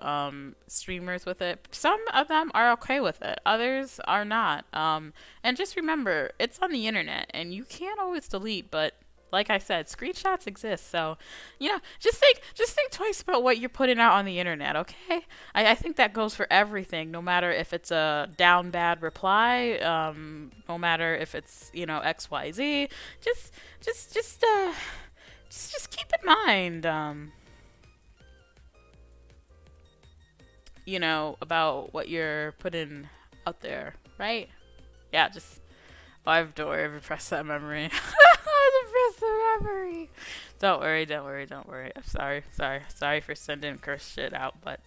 streamers with it. Some of them are okay with it, others are not. And just remember, it's on the internet, and you can't always delete, but like I said, screenshots exist. So, just think twice about what you're putting out on the internet. Okay, I think that goes for everything. No matter if it's a down bad reply, no matter if it's XYZ. Just, just, just, uh, just keep in mind, about what you're putting out there, right? Yeah, just don't worry, I've repressed that memory. I've repressed the memory. Don't worry. I'm sorry for sending cursed shit out, but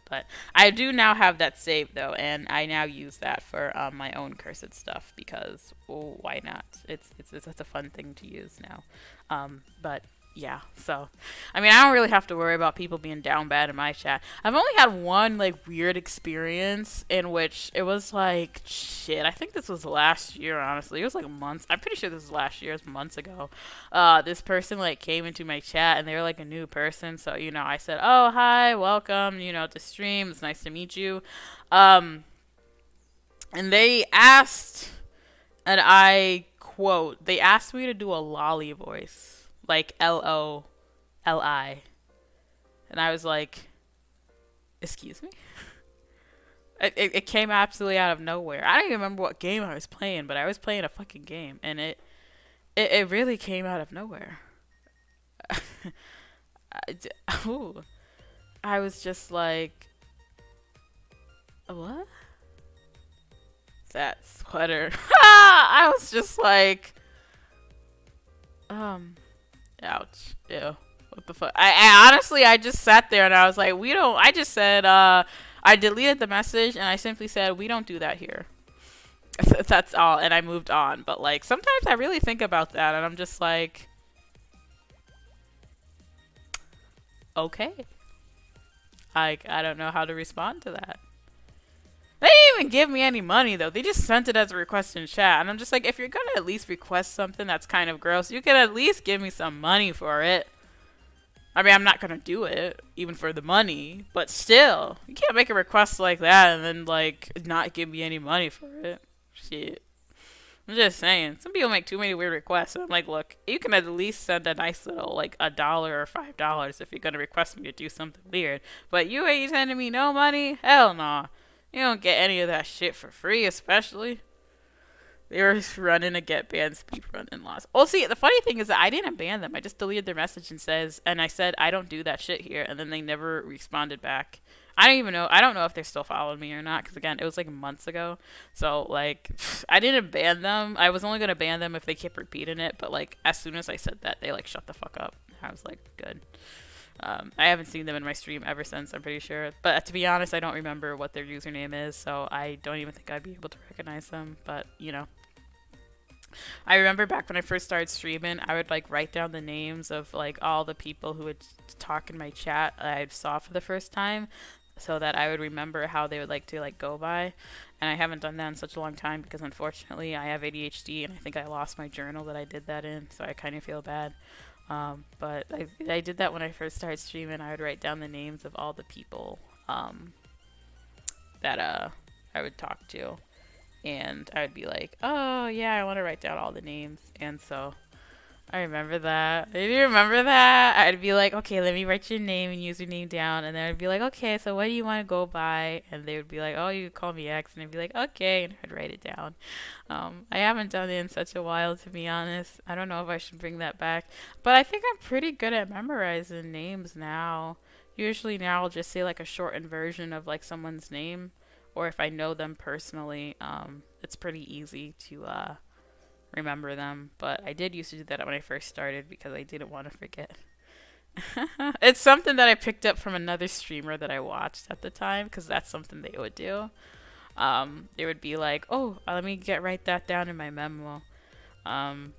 I do now have that saved though, and I now use that for my own cursed stuff because why not? It's a fun thing to use now. But yeah, so I mean, I don't really have to worry about people being down bad in my chat. I've only had one like weird experience in which it was like shit. I think this was last year, honestly. It was like months. I'm pretty sure this was last year. It was months ago. This person like came into my chat and they were like a new person. So I said, "Oh, hi, welcome. To stream. It's nice to meet you." Um, and they asked, and I quote, they asked me to do a lolly voice, like LOLI, and I was like, "Excuse me." It came absolutely out of nowhere. I don't even remember what game I was playing, but I was playing a fucking game, and it really came out of nowhere. Ooh. I was just like, what? That sweater. I was just like, um, ouch. Ew. What the fuck? I honestly, I just sat there and I was like, we don't, I just said, I deleted the message and I simply said, we don't do that here. That's all. And I moved on. But like, sometimes I really think about that and I'm just like, okay. I don't know how to respond to that. They didn't even give me any money though. They just sent it as a request in chat, and I'm just like, if you're gonna at least request something that's kind of gross, you can at least give me some money for it. I mean, I'm not gonna do it even for the money, but still, you can't make a request like that and then like not give me any money for it. Shit. I'm just saying, some people make too many weird requests. And I'm like, look, you can at least send a nice little, like, $1 or $5 if you're gonna request me to do something weird. But you ain't sending me no money? Hell no. You don't get any of that shit for free, especially. They were running a get banned speedrun and lost. Well, see, the funny thing is that I didn't ban them. I just deleted their message and I said, I don't do that shit here. And then they never responded back. I don't even know. I don't know if they're still following me or not. Because, again, it was like months ago. So, like, I didn't ban them. I was only going to ban them if they kept repeating it. But, like, as soon as I said that, they, like, shut the fuck up. I was like, good. I haven't seen them in my stream ever since, I'm pretty sure. But to be honest, I don't remember what their username is. So, I don't even think I'd be able to recognize them. But, I remember back when I first started streaming, I would like write down the names of like all the people who would talk in my chat that I saw for the first time so that I would remember how they would like to like go by. And I haven't done that in such a long time because unfortunately I have ADHD and I think I lost my journal that I did that in, so I kind of feel bad. But I did that when I first started streaming. I would write down the names of all the people that I would talk to. And I would be like, oh, yeah, I want to write down all the names. And so I remember that. If you remember that, I'd be like, okay, let me write your name and username down. And then I'd be like, okay, so what do you want to go by? And they would be like, oh, you call me X. And I'd be like, okay. And I'd write it down. I haven't done it in such a while, to be honest. I don't know if I should bring that back. But I think I'm pretty good at memorizing names now. Usually now I'll just say like a shortened version of like someone's name. Or if I know them personally, it's pretty easy to remember them. But I did used to do that when I first started because I didn't want to forget. It's something that I picked up from another streamer that I watched at the time because that's something they would do. They would be like, oh, let me write that down in my memo.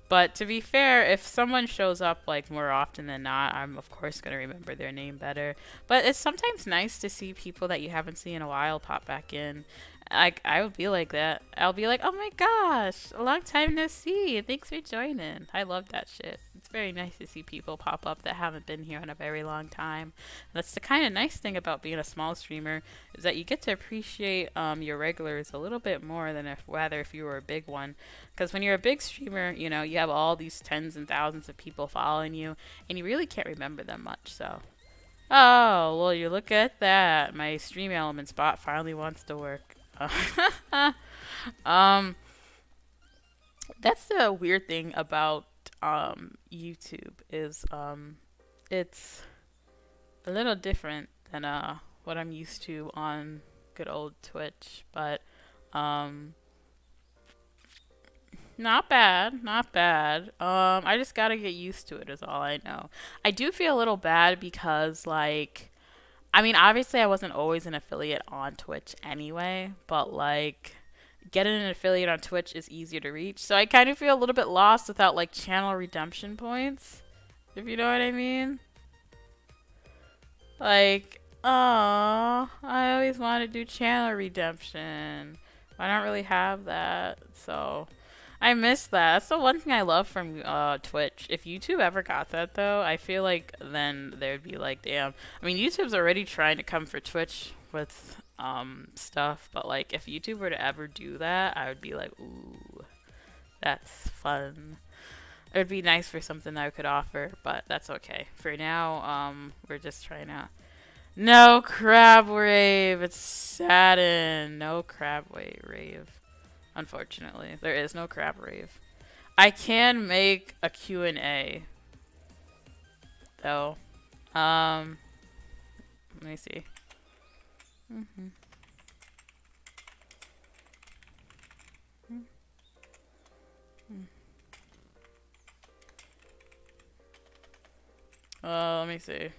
But to be fair, if someone shows up like more often than not, I'm of course going to remember their name better. But it's sometimes nice to see people that you haven't seen in a while pop back in. I would be like that. I'll be like, oh my gosh, a long time no see. Thanks for joining. I love that shit. It's very nice to see people pop up that haven't been here in a very long time. That's the kind of nice thing about being a small streamer is that you get to appreciate your regulars a little bit more than if you were a big one. Because when you're a big streamer, you know you have all these tens and thousands of people following you, and you really can't remember them much. So. Oh, well, you look at that. My stream element spot finally wants to work. um, that's the weird thing about YouTube is it's a little different than what I'm used to on good old Twitch, but um not bad, not bad. I just gotta get used to it is all I know. I do feel a little bad because like I mean, obviously, I wasn't always an affiliate on Twitch anyway, but like getting an affiliate on Twitch is easier to reach. So I kind of feel a little bit lost without like channel redemption points, if you know what I mean. Like, oh, I always want to do channel redemption. I don't really have that, so I miss that. That's the one thing I love from Twitch. If YouTube ever got that, though, I feel like then they would be like, damn. I mean, YouTube's already trying to come for Twitch with stuff, but like if YouTube were to ever do that, I would be like, ooh, that's fun. It would be nice for something I could offer, but that's okay. For now, we're just trying to. No crab rave. It's saddened. No crab rave. Unfortunately, there is no crab rave. I can make a Q&A though. Let me see. Mm-hmm. Let me see.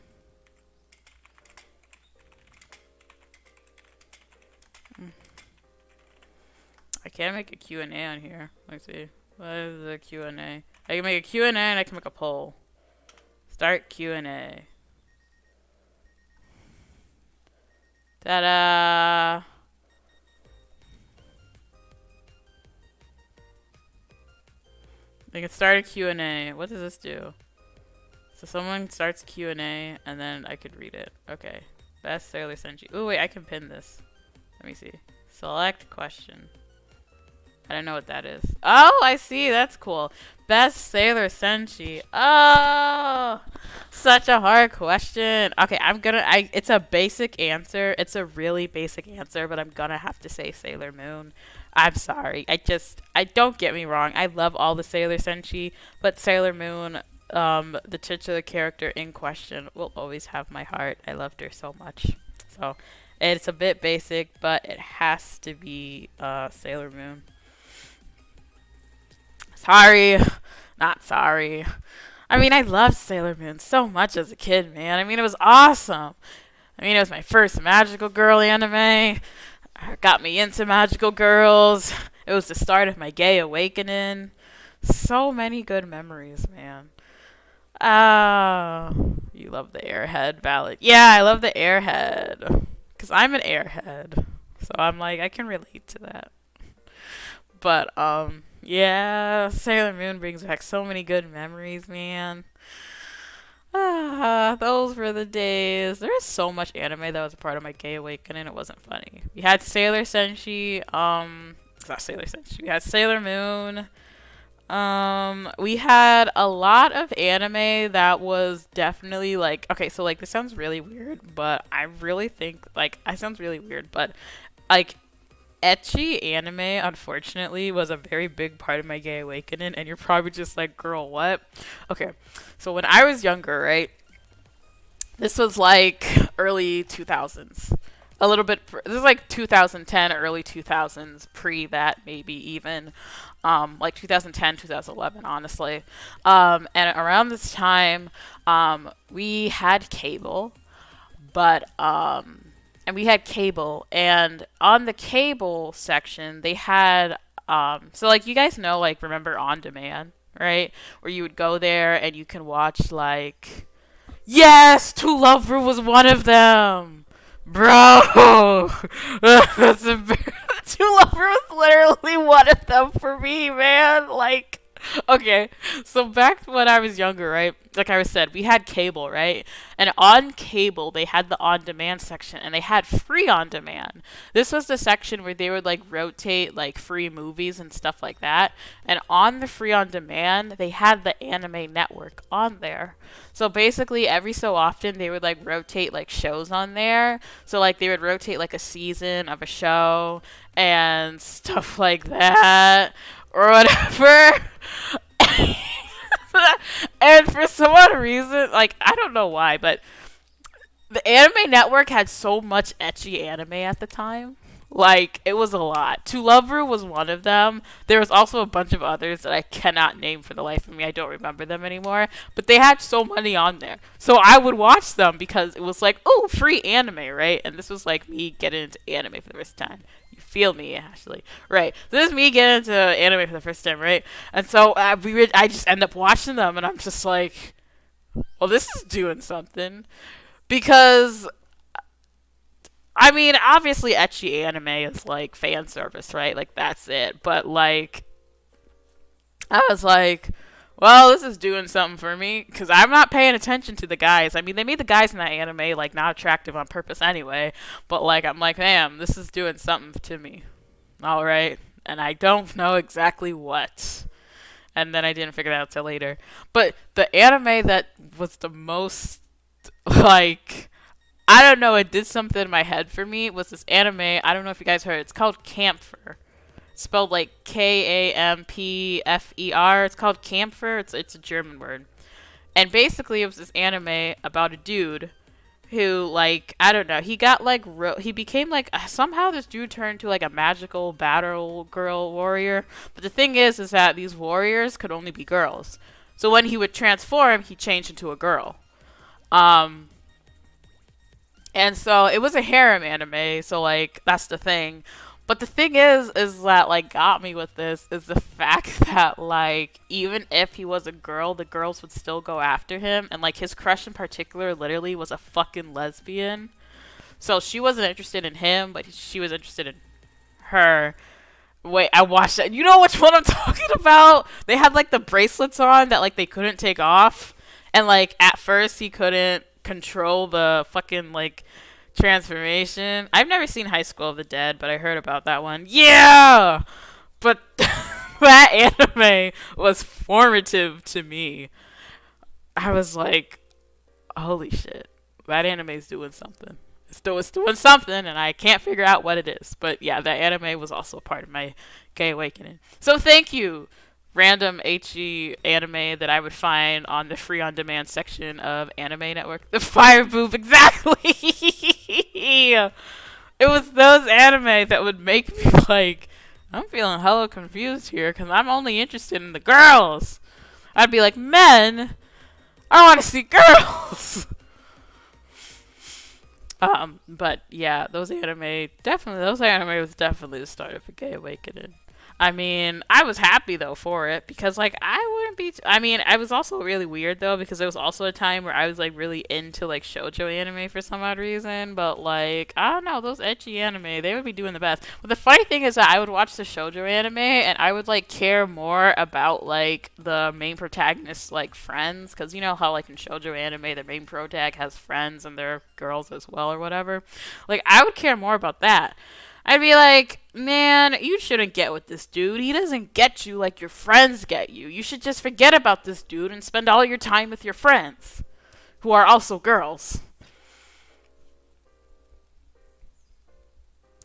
I can make a Q&A on here. Let me see. What is the Q&A? I can make a Q&A and I can make a poll. Start Q&A. Ta-da! I can start a Q&A. What does this do? So someone starts Q&A and then I could read it. Okay. Best Sailor Senshi. Oh wait, I can pin this. Let me see. Select question. I don't know what that is. Oh, I see. That's cool. Best Sailor Senshi. Oh, such a hard question. Okay, it's a basic answer. It's a really basic answer, but I'm gonna have to say Sailor Moon. I'm sorry. I don't get me wrong. I love all the Sailor Senshi, but Sailor Moon, the titular character in question, will always have my heart. I loved her so much. So, it's a bit basic, but it has to be Sailor Moon. Sorry. Not sorry. I mean, I loved Sailor Moon so much as a kid, man. I mean, it was awesome. I mean, it was my first magical girl anime. It got me into magical girls. It was the start of my gay awakening. So many good memories, man. You love the Airhead ballad. Yeah, I love the Airhead. Because I'm an Airhead. So I'm like, I can relate to that. But, yeah, Sailor Moon brings back so many good memories, man. Those were the days. There was so much anime that was a part of my gay awakening. It wasn't funny. We had Sailor Senshi. It's not Sailor Senshi. We had Sailor Moon. We had a lot of anime that was definitely like, okay, so like this sounds really weird, but I really think like it sounds really weird, but like ecchi anime unfortunately was a very big part of my gay awakening, and you're probably just like, girl, what? Okay, so when I was younger, right, this was like early 2000s, a little bit this is like 2010, early 2000s, pre that maybe even like 2010, 2011, honestly. And around this time, we had cable, but and we had cable, and on the cable section, they had so like you guys know, like remember On Demand, right? Where you would go there and you can watch like, yes, To Love Ru was one of them, bro. That's Two Lover was literally one of them for me, man. Like, okay, so back when I was younger, right? Like I was said, we had cable, right? And on cable, they had the on-demand section, and they had free on-demand. This was the section where they would like rotate like free movies and stuff like that. And on the free on-demand, they had the anime network on there. So basically, every so often, they would like rotate like shows on there. So like they would rotate like a season of a show and stuff like that or whatever. And for some odd reason, like, I don't know why, but the Anime Network had so much ecchi anime at the time. Like, it was a lot. To Lover was one of them. There was also a bunch of others that I cannot name for the life of me. I don't remember them anymore. But they had so many on there. So I would watch them because it was like, oh, free anime, right? And this was like me getting into anime for the first time. You feel me, Ashley. Right. So this is me getting into anime for the first time, right? And so I just end up watching them, and I'm just like, well, this is doing something. Because I mean, obviously, ecchi anime is like fan service, right? Like, that's it. But, like, I was like, well, this is doing something for me because I'm not paying attention to the guys. I mean, they made the guys in that anime, like, not attractive on purpose anyway. But, like, I'm like, damn, this is doing something to me. All right. And I don't know exactly what. And then I didn't figure that out till later. But the anime that was the most, like, I don't know, it did something in my head for me. It was this anime, I don't know if you guys heard, it's called Kampfer. It's spelled like Kampfer. It's called Kampfer. It's a German word. And basically it was this anime about a dude who, like, I don't know, he got like he became like somehow this dude turned to like a magical battle girl warrior. But the thing is that these warriors could only be girls. So when he would transform, he changed into a girl. And so it was a harem anime, so like that's the thing. But the thing is that like got me with this is the fact that like even if he was a girl, the girls would still go after him, and like his crush in particular literally was a fucking lesbian. So she wasn't interested in him, but she was interested in her. Wait, I watched that. You know which one I'm talking about? They had like the bracelets on that like they couldn't take off, and like at first he couldn't control the fucking like transformation. I've never seen High School of the Dead, but I heard about that one. Yeah, but that anime was formative to me. I was like, holy shit, that anime is doing something. It's doing something, and I can't figure out what it is. But yeah, that anime was also a part of my gay awakening. So thank you, random HE anime that I would find on the free on-demand section of Anime Network. The Fire Boob, exactly! It was those anime that would make me like, I'm feeling hella confused here because I'm only interested in the girls. I'd be like, men, I want to see girls! But yeah, those anime was definitely the start of a gay awakening. I mean, I was happy though for it because like I wouldn't be. I mean, I was also really weird though because there was also a time where I was like really into like shoujo anime for some odd reason. But like I don't know, those ecchi anime they would be doing the best. But the funny thing is that I would watch the shoujo anime and I would like care more about like the main protagonist's like friends because you know how like in shoujo anime the main protag has friends and they're girls as well or whatever. Like I would care more about that. I'd be like, man, you shouldn't get with this dude. He doesn't get you like your friends get you. You should just forget about this dude and spend all your time with your friends, who are also girls.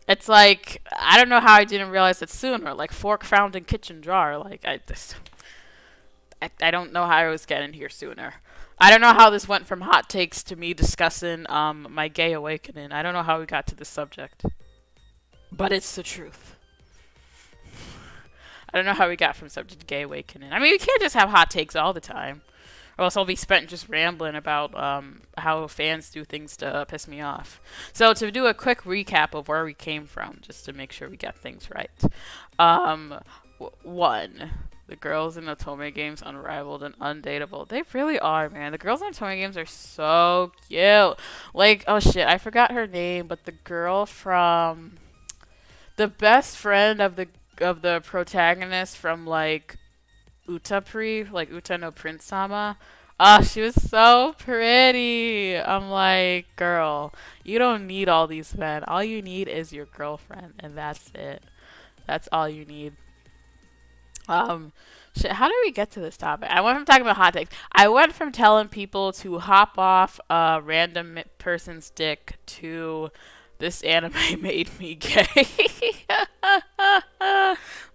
It's like, I don't know how I didn't realize it sooner. Like, fork found in kitchen drawer. Like, I don't know how I was getting here sooner. I don't know how this went from hot takes to me discussing my gay awakening. I don't know how we got to this subject. But it's the truth. I don't know how we got from subject to gay awakening. I mean, we can't just have hot takes all the time. Or else I'll be spent just rambling about how fans do things to piss me off. So to do a quick recap of where we came from, just to make sure we got things right. 1. The girls in Otome games, unrivaled and undateable. They really are, man. The girls in Otome games are so cute. Like, oh shit, I forgot her name, but the girl from The best friend of the protagonist from like Utapri, like Uta no Prince Sama. Ah, she was so pretty. I'm like, girl, you don't need all these men. All you need is your girlfriend, and that's it. That's all you need. Um, shit, how did we get to this topic? I went from talking about hot takes. I went from telling people to hop off a random person's dick to this anime made me gay.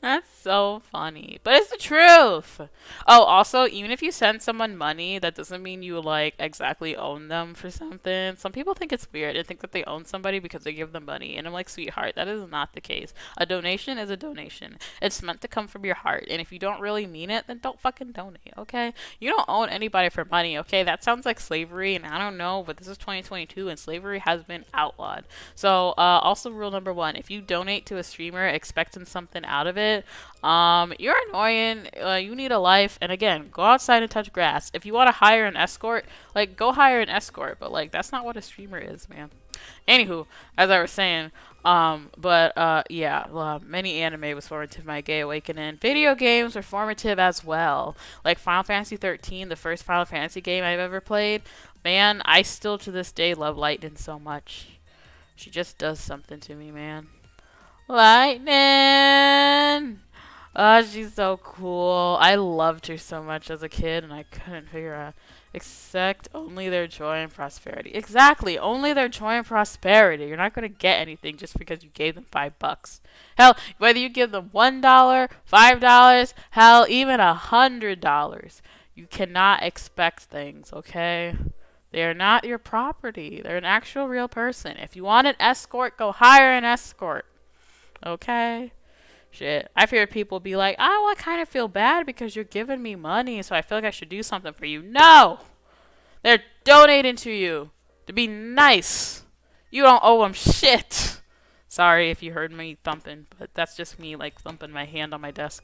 That's so funny. But it's the truth. Oh, also, even if you send someone money, that doesn't mean you like exactly own them for something. Some people think it's weird and think that they own somebody because they give them money. And I'm like, sweetheart, that is not the case. A donation is a donation. It's meant to come from your heart. And if you don't really mean it, then don't fucking donate, okay? You don't own anybody for money, okay? That sounds like slavery, and I don't know, but this is 2022 and slavery has been outlawed. So, also rule number one, if you donate to a streamer expecting something out of it, you're annoying. You need a life. And again, go outside and touch grass. If you want to hire an escort, like, go hire an escort. But, like, that's not what a streamer is, man. Anywho, as I was saying, yeah, many anime was formative to my gay awakening. Video games were formative as well. Like Final Fantasy 13, the first Final Fantasy game I've ever played. Man, I still to this day love Lightning so much. She just does something to me, man. Lightning! Oh, she's so cool. I loved her so much as a kid, and I couldn't figure out. Expect only their joy and prosperity. Exactly, only their joy and prosperity. You're not gonna get anything just because you gave them $5. Hell, whether you give them $1, $5, hell, even $100, you cannot expect things. Okay, they are not your property. They're an actual real person. If you want an escort, go hire an escort. Okay. Shit. I've heard people be like, oh, I kind of feel bad because you're giving me money, so I feel like I should do something for you. No! They're donating to you to be nice. You don't owe them shit. Sorry if you heard me thumping, but that's just me, like, thumping my hand on my desk.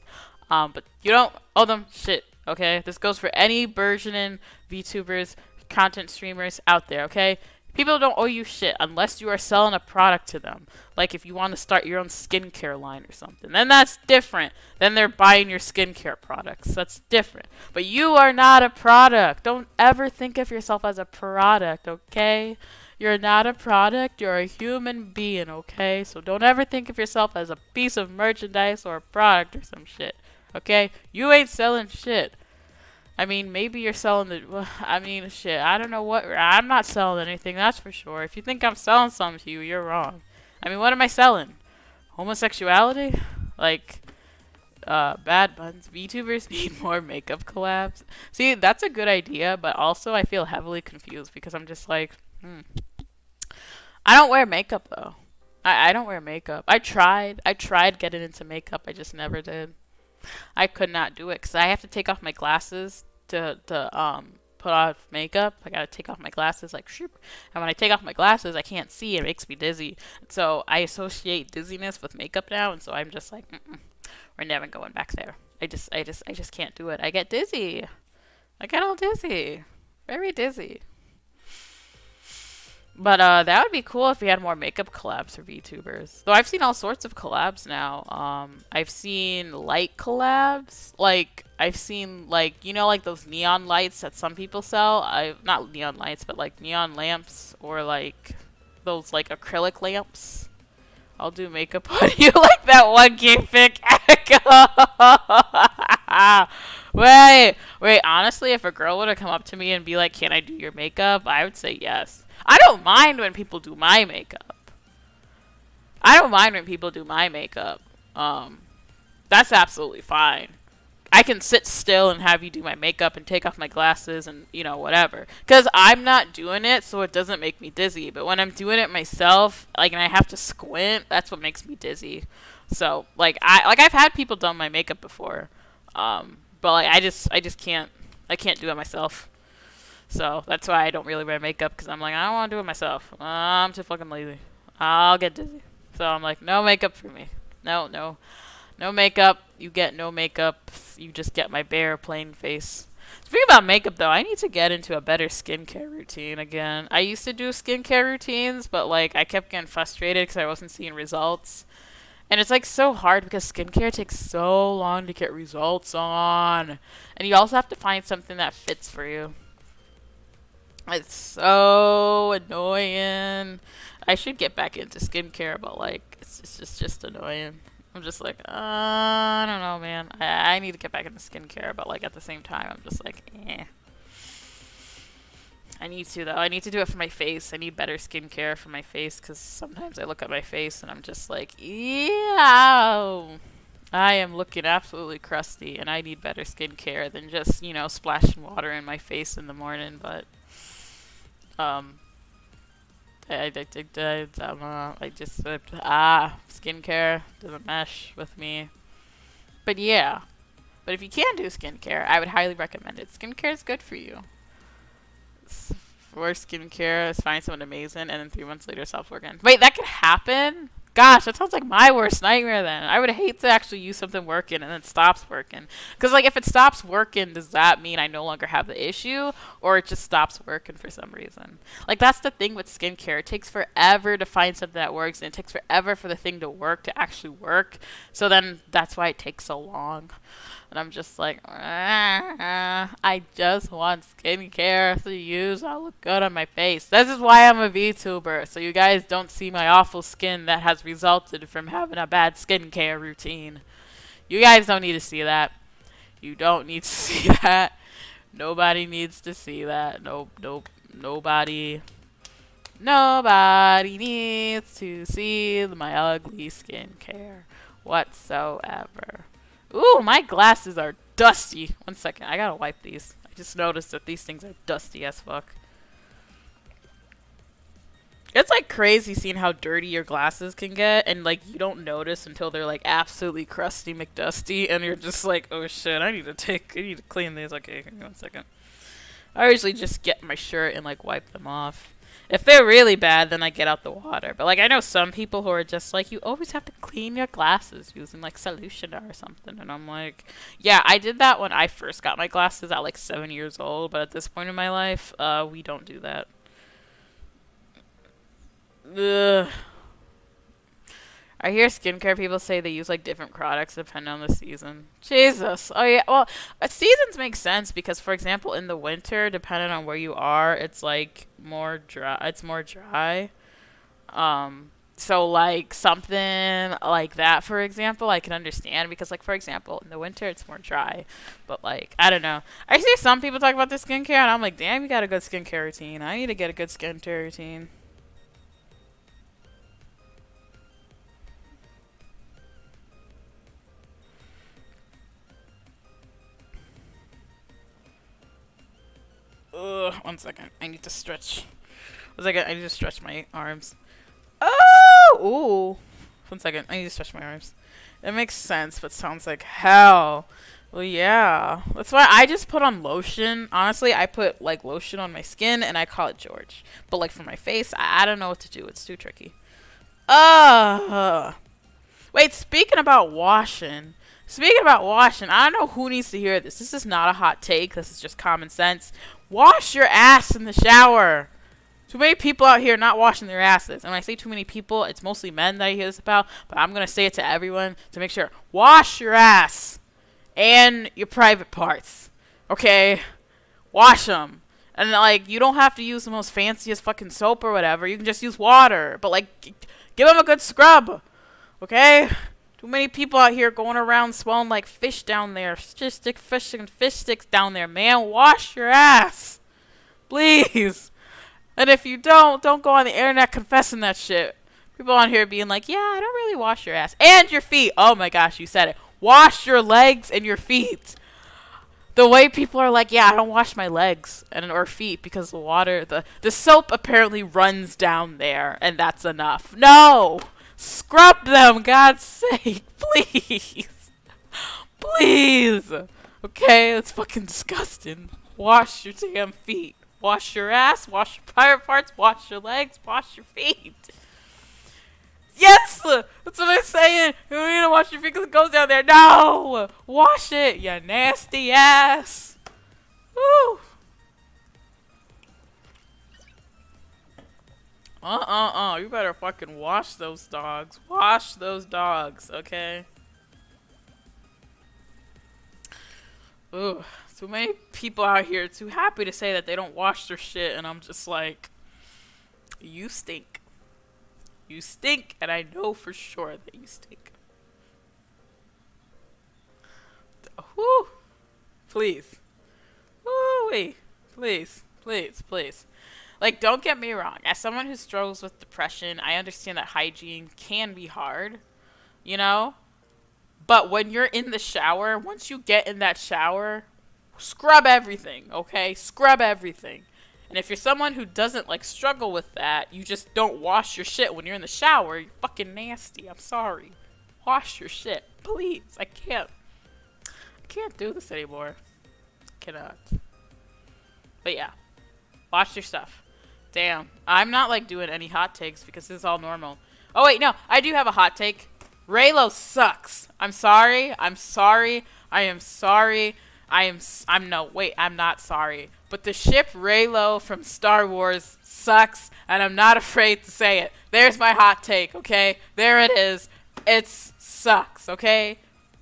But you don't owe them shit, okay? This goes for any burgeoning VTubers, content streamers out there, okay? People don't owe you shit unless you are selling a product to them. Like if you want to start your own skincare line or something. Then that's different. Then they're buying your skincare products. That's different. But you are not a product. Don't ever think of yourself as a product, okay? You're not a product. You're a human being, okay? So don't ever think of yourself as a piece of merchandise or a product or some shit, okay? You ain't selling shit. I mean, maybe you're selling the. I mean, shit. I don't know what. I'm not selling anything, that's for sure. If you think I'm selling something to you, you're wrong. I mean, what am I selling? Homosexuality? Like, bad buns. VTubers need more makeup collabs. See, that's a good idea, but also I feel heavily confused because I'm just like, I don't wear makeup, though. I don't wear makeup. I tried. I tried getting into makeup. I just never did. I could not do it because I have to take off my glasses to put off makeup. I gotta take off my glasses like shoop. And when I take off my glasses, I can't see. It makes me dizzy. So I associate dizziness with makeup now, and so I'm just like, we're never going back there. I just can't do it. I get dizzy. I get all dizzy, very dizzy. But that would be cool if we had more makeup collabs for VTubers. Though I've seen all sorts of collabs now. I've seen light collabs. Like I've seen like like those neon lights that some people sell. I not neon lights, but like neon lamps or like those like acrylic lamps. I'll do makeup on you like that one Geekfic Echo. Wait. Honestly, if a girl were to come up to me and be like, "Can I do your makeup?" I would say yes. I don't mind when people do my makeup. I don't mind when people do my makeup. That's absolutely fine. I can sit still and have you do my makeup and take off my glasses and, whatever. Because I'm not doing it, so it doesn't make me dizzy. But when I'm doing it myself, like, and I have to squint, that's what makes me dizzy. So, I've had people done my makeup before. But, like, I just can't do it myself. So that's why I don't really wear makeup because I'm like, I don't want to do it myself. I'm too fucking lazy. I'll get dizzy. So I'm like, no makeup for me. No makeup. You get no makeup. You just get my bare plain face. Speaking about makeup though, I need to get into a better skincare routine again. I used to do skincare routines, but like I kept getting frustrated because I wasn't seeing results. And it's like so hard because skincare takes so long to get results on. And you also have to find something that fits for you. It's so annoying. I should get back into skincare, but like it's just annoying. I'm just like, I don't know, man. I need to get back into skincare, but like at the same time, I'm just like, eh. I need to though. I need to do it for my face. I need better skincare for my face because sometimes I look at my face and I'm just like, yeah, I am looking absolutely crusty, and I need better skincare than just splashing water in my face in the morning. But um, I just skincare doesn't mesh with me. But yeah, but if you can do skincare, I would highly recommend it. Skincare is good for you. For skincare is find someone amazing and then 3 months later stop working. Wait, that could happen? Gosh, that sounds like my worst nightmare then. I would hate to actually use something working and then it stops working. Because, like, if it stops working, does that mean I no longer have the issue? Or it just stops working for some reason? Like, that's the thing with skincare. It takes forever to find something that works, and it takes forever for the thing to work to actually work. So then that's why it takes so long. And I'm just like, I just want skincare to use. I'll look good on my face. This is why I'm a VTuber. So you guys don't see my awful skin that has resulted from having a bad skincare routine. You guys don't need to see that. You don't need to see that. Nobody needs to see that. Nope. Nobody. Nobody needs to see my ugly skincare whatsoever. Ooh, my glasses are dusty. 1 second, I gotta wipe these. I just noticed that these things are dusty as fuck. It's like crazy seeing how dirty your glasses can get, and like you don't notice until they're like absolutely crusty McDusty, and you're just like, oh shit, I need to clean these. Okay, give me 1 second. I usually just get my shirt and like wipe them off. If they're really bad, then I get out the water. But like I know some people who are just like, you always have to clean your glasses using like solution or something. And I'm like, yeah, I did that when I first got my glasses at like 7 years old. But at this point in my life, we don't do that. Ugh. I hear skincare people say they use like different products depending on the season. Jesus. Oh yeah. Well, seasons make sense because, for example, in the winter, depending on where you are, it's like more dry. It's more dry. So like something like that, for example, I can understand because, like, for example, in the winter it's more dry. But like, I don't know. I see some people talk about the skincare, and I'm like, damn, you got a good skincare routine. I need to get a good skincare routine. Ugh, 1 second. I need to stretch. 1 second. I need to stretch my arms. Oh! Ooh. 1 second. I need to stretch my arms. It makes sense, but sounds like hell. Well, yeah. That's why I just put on lotion. Honestly, I put, like, lotion on my skin, and I call it George. But, like, for my face, I don't know what to do. It's too tricky. Wait, speaking about washing. I don't know who needs to hear this. This is not a hot take. This is just common sense. Wash your ass in the shower. Too many people out here not washing their asses. And when I say too many people, it's mostly men that I hear this about. But I'm going to say it to everyone to make sure. Wash your ass. And your private parts. Okay? Wash them. And, like, you don't have to use the most fanciest fucking soap or whatever. You can just use water. But, like, give them a good scrub. Okay? Too many people out here going around swelling like fish down there. Just stick fish and fish sticks down there, man. Wash your ass. Please. And if you don't go on the internet confessing that shit. People on here being like, yeah, I don't really wash your ass. And your feet. Oh my gosh, you said it. Wash your legs and your feet. The way people are like, yeah, I don't wash my legs or feet because the water, the soap apparently runs down there and that's enough. No! Scrub them, God's sake, please. Please. Okay, that's fucking disgusting. Wash your damn feet. Wash your ass, wash your private parts, wash your legs, wash your feet. Yes! That's what I'm saying. You need to wash your feet because it goes down there. No! Wash it, you nasty ass. Woo! You better fucking wash those dogs. Wash those dogs, okay? Ugh. Too many people out here too happy to say that they don't wash their shit, and I'm just like, you stink. You stink, and I know for sure that you stink. Whew. Please. Woo-wee. Please. Please. Please. Like, don't get me wrong. As someone who struggles with depression, I understand that hygiene can be hard, you know? But when you're in the shower, once you get in that shower, scrub everything, okay? Scrub everything. And if you're someone who doesn't, like, struggle with that, you just don't wash your shit when you're in the shower, you're fucking nasty. I'm sorry. Wash your shit. Please. I can't do this anymore. Cannot. But yeah. Wash your stuff. Damn. I'm not, like, doing any hot takes because this is all normal. Oh, wait, no. I do have a hot take. Raylo sucks. I'm sorry. I'm sorry. I am sorry. I'm not sorry. But the ship Raylo from Star Wars sucks, and I'm not afraid to say it. There's my hot take, okay? There it is. It sucks, okay?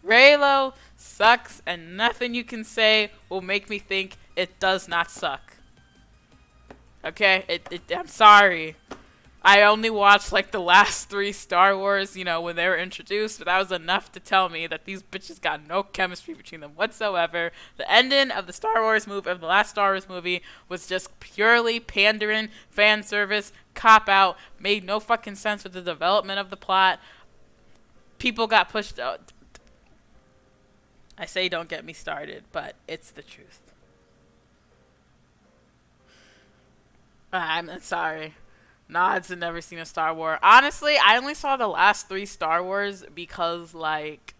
Raylo sucks, and nothing you can say will make me think it does not suck. Okay? I'm sorry. I only watched, like, the last 3 Star Wars, you know, when they were introduced, but that was enough to tell me that these bitches got no chemistry between them whatsoever. The ending of the last Star Wars movie, was just purely pandering, fan service, cop-out, made no fucking sense with the development of the plot. People got pushed out. I say don't get me started, but it's the truth. I'm sorry. Nods had never seen a Star Wars. Honestly, I only saw the last 3 Star Wars because, like,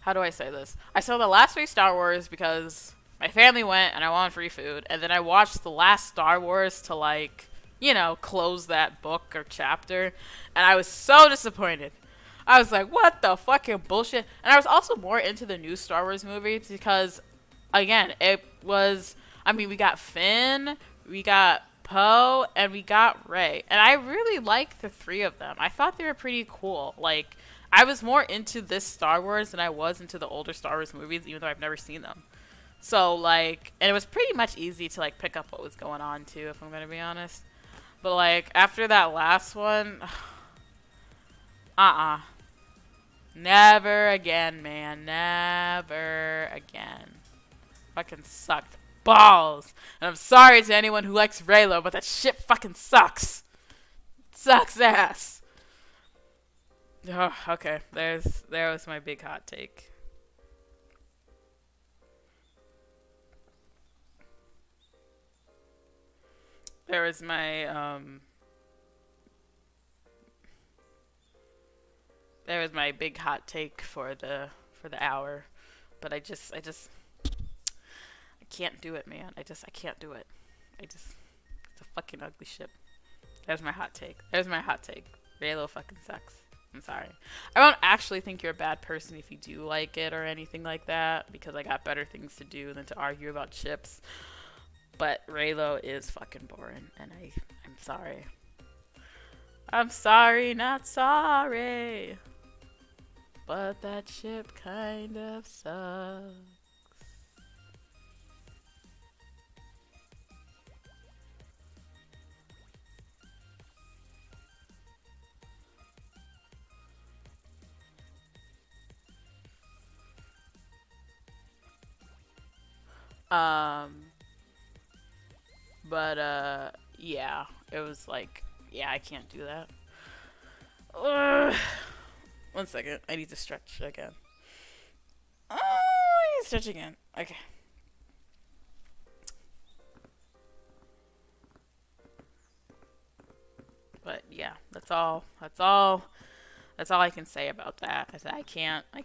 how do I say this? I saw the last 3 Star Wars because my family went and I wanted free food. And then I watched the last Star Wars to, like, you know, close that book or chapter. And I was so disappointed. I was like, what the fucking bullshit? And I was also more into the new Star Wars movies because, again, we got Finn, we got Poe, and we got Rey. And I really liked the 3 of them. I thought they were pretty cool. Like, I was more into this Star Wars than I was into the older Star Wars movies, even though I've never seen them. So, like, and it was pretty much easy to, like, pick up what was going on, too, if I'm going to be honest. But, like, after that last one, never again, man. Never again. Fucking sucked balls. And I'm sorry to anyone who likes Raylo, but that shit fucking sucks. It sucks ass. Oh, okay. There was my big hot take. There was my big hot take for the hour. But I can't do it, man. I can't do it. It's a fucking ugly ship. There's my hot take. Raylo fucking sucks. I'm sorry. I don't actually think you're a bad person if you do like it or anything like that, because I got better things to do than to argue about ships. But Raylo is fucking boring, and I'm sorry. I'm sorry, not sorry. But that ship kind of sucks. Yeah, it was like, yeah, I can't do that. Ugh. 1 second, I need to stretch again. I need to stretch again. Okay. But yeah, that's all I can say about that. I can't. I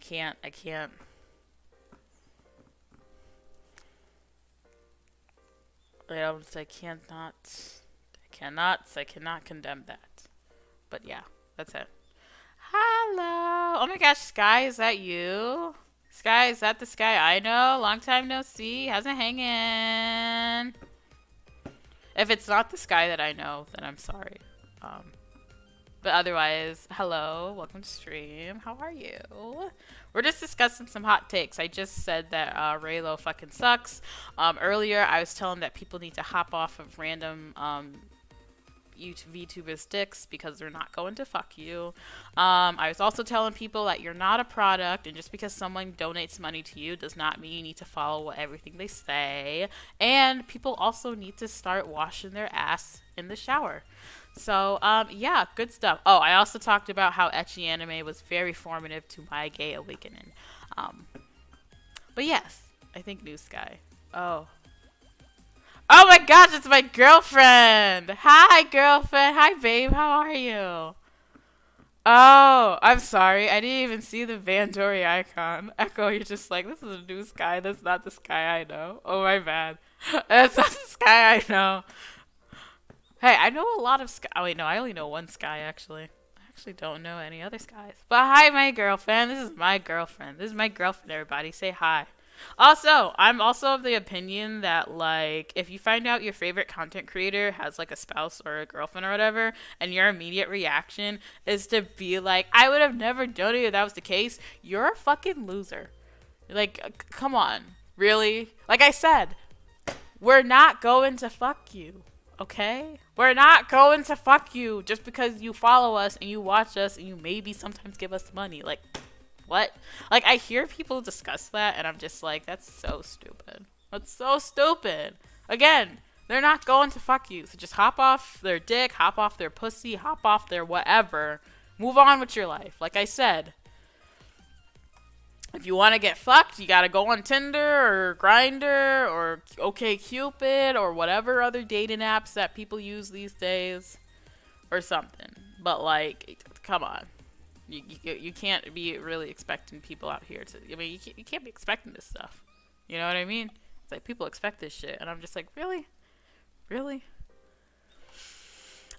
cannot condemn that. But yeah, that's it. Hello. Oh my gosh, Sky, is that you? Sky, is that the Sky I know? Long time no see. How's it hanging? If it's not the Sky that I know, then I'm sorry. But otherwise, hello, welcome to stream. How are you? We're just discussing some hot takes. I just said that Raylo fucking sucks. Earlier, I was telling that people need to hop off of random VTubers' dicks because they're not going to fuck you. I was also telling people that you're not a product, and just because someone donates money to you does not mean you need to follow everything they say. And people also need to start washing their ass in the shower. So, yeah, good stuff. Oh, I also talked about how ecchi anime was very formative to my gay awakening. But yes, I think New Sky. Oh. Oh my gosh, it's my girlfriend! Hi, girlfriend! Hi, babe, how are you? Oh, I'm sorry. I didn't even see the Van Dory icon. Echo, you're just like, this is a New Sky. That's not the Sky I know. Oh, my bad. That's not the Sky I know. Hey, I know a lot of Sky. Oh, wait, no, I only know one Sky, actually. I actually don't know any other skies. But hi, my girlfriend. This is my girlfriend. This is my girlfriend, everybody. Say hi. Also, I'm also of the opinion that, like, if you find out your favorite content creator has, like, a spouse or a girlfriend or whatever, and your immediate reaction is to be like, I would have never done it if that was the case, you're a fucking loser. Like, come on. Really? Like I said, we're not going to fuck you. Okay? We're not going to fuck you just because you follow us and you watch us and you maybe sometimes give us money. Like, what? Like, I hear people discuss that and I'm just like, that's so stupid. That's so stupid. Again, they're not going to fuck you. So just hop off their dick, hop off their pussy, hop off their whatever. Move on with your life. Like I said, if you want to get fucked, you got to go on Tinder or Grindr or OkCupid or whatever other dating apps that people use these days or something. But, like, come on. You can't be really expecting people out here to... I mean, you can't be expecting this stuff. You know what I mean? It's like, people expect this shit. And I'm just like, really? Really?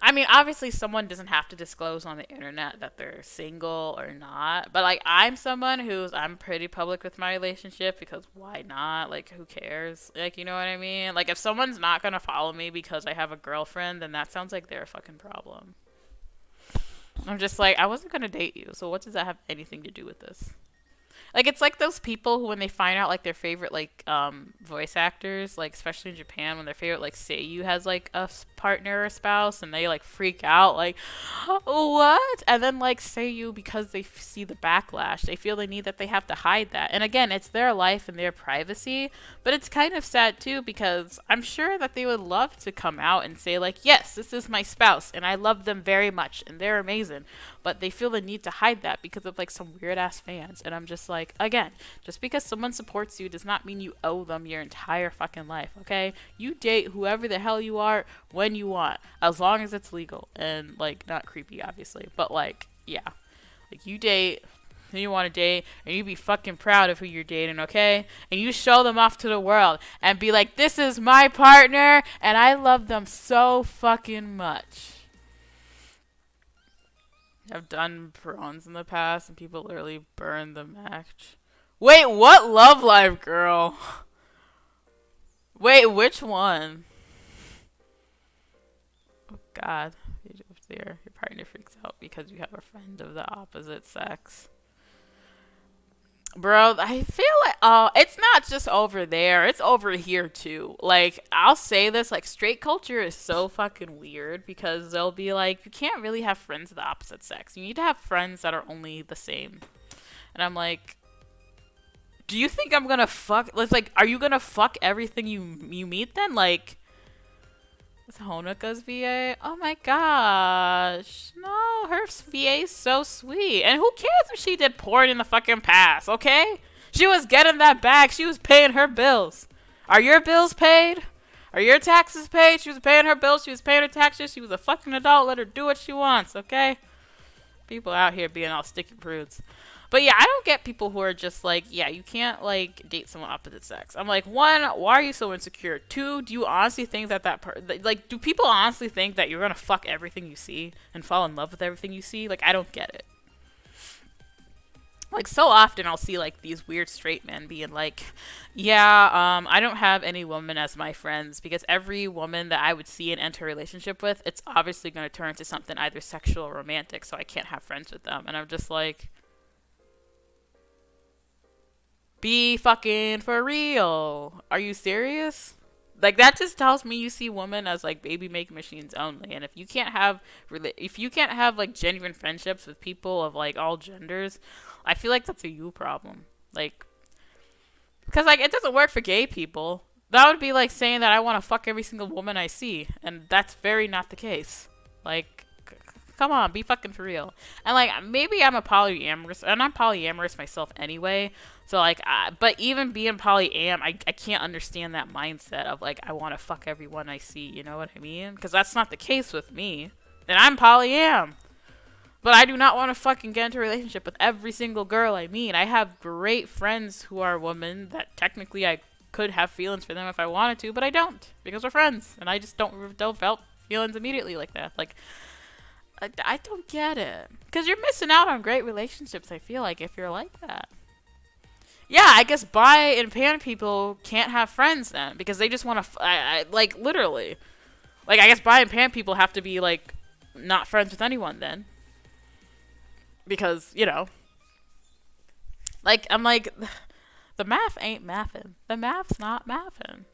I mean, obviously someone doesn't have to disclose on the internet that they're single or not. But, like, I'm someone I'm pretty public with my relationship because why not? Like, who cares? Like, you know what I mean? Like, if someone's not going to follow me because I have a girlfriend, then that sounds like they're a fucking problem. I'm just like, I wasn't going to date you. So what does that have anything to do with this? Like, it's like those people who, when they find out, like, their favorite, like, voice actors, like, especially in Japan, when their favorite, like, seiyuu has, like, a partner or spouse, and they, like, freak out, like, what? And then, like, seiyuu, because they see the backlash, they feel the need that they have to hide that. And again, it's their life and their privacy, but it's kind of sad, too, because I'm sure that they would love to come out and say, like, yes, this is my spouse, and I love them very much, and they're amazing. But they feel the need to hide that because of, like, some weird-ass fans. And I'm just like, again, just because someone supports you does not mean you owe them your entire fucking life, okay? You date whoever the hell you are when you want, as long as it's legal and, like, not creepy, obviously. But, like, yeah. Like, you date who you want to date, and you be fucking proud of who you're dating, okay? And you show them off to the world and be like, this is my partner, and I love them so fucking much. I've done prawns in the past, and people literally burn the match. Wait, what Love Live girl? Wait, which one? Oh, God. Your partner freaks out because you have a friend of the opposite sex. Bro, I feel like, it's not just over there. It's over here, too. Like, I'll say this, like, straight culture is so fucking weird because they'll be like, you can't really have friends of the opposite sex. You need to have friends that are only the same. And I'm like, do you think I'm gonna fuck? It's like, are you gonna fuck everything you meet then? Like, it's Honoka's VA. Oh my gosh. No, her VA is so sweet. And who cares if she did porn in the fucking past, okay? She was getting that bag. She was paying her bills. Are your bills paid? Are your taxes paid? She was paying her bills. She was paying her taxes. She was a fucking adult. Let her do what she wants, okay? People out here being all sticky prudes. But yeah, I don't get people who are just like, yeah, you can't, like, date someone opposite sex. I'm like, one, why are you so insecure? Two, do you honestly think like, do people honestly think that you're gonna fuck everything you see and fall in love with everything you see? Like, I don't get it. Like so often I'll see like these weird straight men being like, yeah, I don't have any women as my friends because every woman that I would see and enter a relationship with, it's obviously going to turn into something either sexual or romantic, so I can't have friends with them. And I'm just like, be fucking for real. Are you serious? Like that just tells me you see women as like baby making machines only. And if you can't have like genuine friendships with people of like all genders, I feel like that's a you problem. Like because like it doesn't work for gay people. That would be like saying that I want to fuck every single woman I see, and that's very not the case. Like come on, be fucking for real. And like maybe I'm a polyamorous, and I'm polyamorous myself anyway. So like, but even being I can't understand that mindset of like I want to fuck everyone I see. You know what I mean? Because that's not the case with me. And I'm polyam. But I do not want to fucking get into a relationship with every single girl I meet. I have great friends who are women that technically I could have feelings for them if I wanted to, but I don't because we're friends, and I just don't felt feelings immediately like that. Like I don't get it because you're missing out on great relationships. I feel like if you're like that. Yeah, I guess bi and pan people can't have friends then because they just want to like literally. Like I guess bi and pan people have to be like not friends with anyone then. Because, you know, like, I'm like, the math ain't mathin'. The math's not mathin'.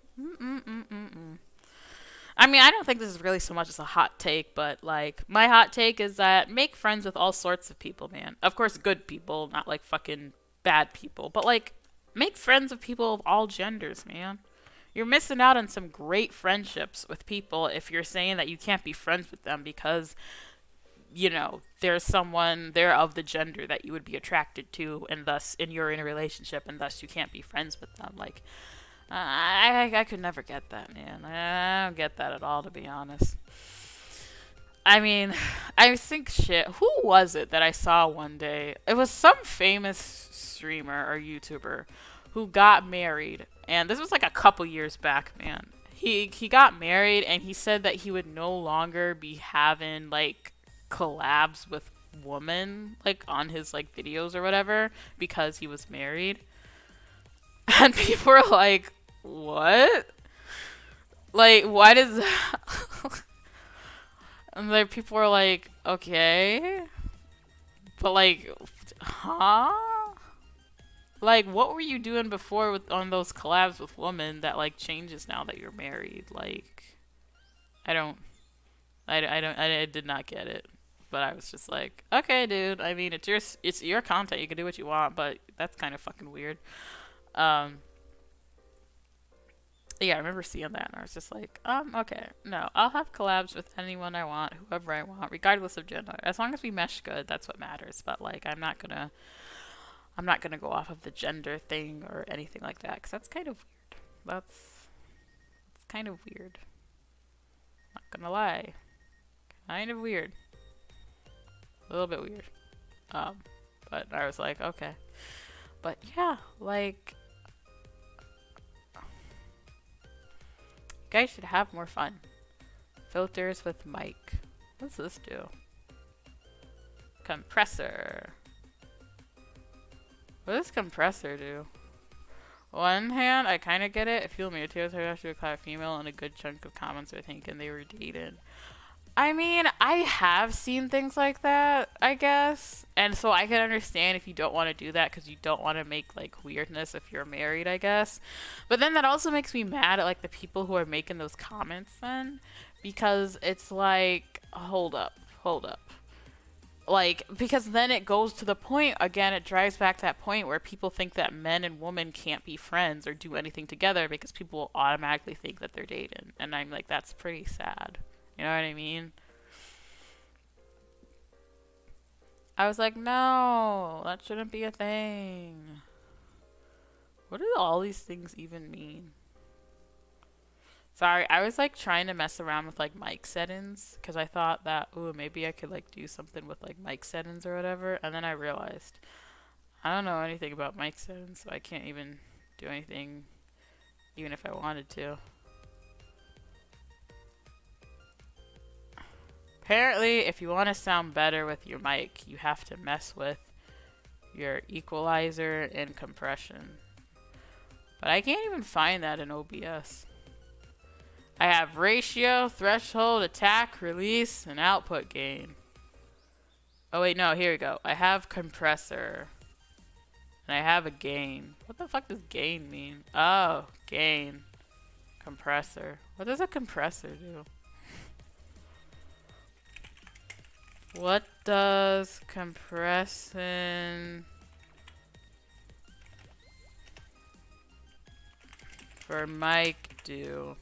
I mean, I don't think this is really so much as a hot take, but, like, my hot take is that make friends with all sorts of people, man. Of course, good people, not, like, fucking bad people. But, like, make friends with people of all genders, man. You're missing out on some great friendships with people if you're saying that you can't be friends with them because you know, there's someone there of the gender that you would be attracted to, and thus, and you're in a relationship, and thus you can't be friends with them. Like, I could never get that, man. I don't get that at all, to be honest. I mean, I think shit. Who was it that I saw one day? It was some famous streamer or YouTuber who got married, and this was like a couple years back, man. He got married, and he said that he would no longer be having like collabs with women like on his like videos or whatever because he was married. And people were like, what? Like, why does that? And like people were like, okay, but like, huh? Like, what were you doing before with on those collabs with women that like changes now that you're married? Like, I did not get it. But I was just like, okay, dude. I mean, it's your content. You can do what you want, but that's kind of fucking weird. Yeah, I remember seeing that, and I was just like, okay, no, I'll have collabs with anyone I want, whoever I want, regardless of gender. As long as we mesh good, that's what matters. But like, I'm not gonna go off of the gender thing or anything like that, because that's kind of weird. That's kind of weird. Not gonna lie, kind of weird. A little bit weird. But I was like, okay. But yeah, like, you guys should have more fun. Filters with mic. What's this do? Compressor. What does compressor do? One hand, I kind of get it. If you me too, so I have to call a female, and a good chunk of comments are thinking they were dated. I mean, I have seen things like that, I guess. And so I can understand if you don't want to do that because you don't want to make, like, weirdness if you're married, I guess. But then that also makes me mad at, like, the people who are making those comments then. Because it's like, hold up. Like, because then it goes to the point, again, it drives back to that point where people think that men and women can't be friends or do anything together because people will automatically think that they're dating. And I'm like, that's pretty sad. You know what I mean? I was like, no, that shouldn't be a thing. What do all these things even mean? Sorry, I was like trying to mess around with like mic settings because I thought that, ooh, maybe I could like do something with like mic settings or whatever. And then I realized I don't know anything about mic settings, so I can't even do anything even if I wanted to. Apparently, if you want to sound better with your mic, you have to mess with your equalizer and compression. But I can't even find that in OBS. I have ratio, threshold, attack, release, and output gain. Oh wait, no, here we go. I have compressor. And I have a gain. What the fuck does gain mean? Oh, gain. Compressor. What does a compressor do? What does compression for mic do?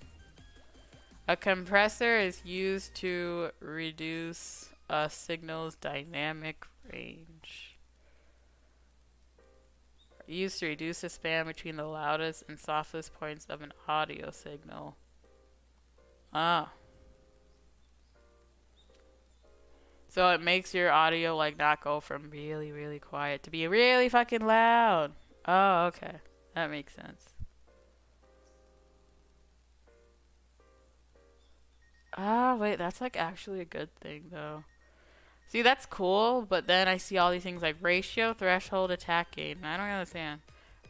A compressor is used to reduce a signal's dynamic range. Used to reduce the span between the loudest and softest points of an audio signal. Ah. So it makes your audio like not go from really, really quiet to be really fucking loud. Oh, okay. That makes sense. Ah, wait, that's like actually a good thing though. See, that's cool, but then I see all these things like ratio, threshold, attack, gain. And I don't understand.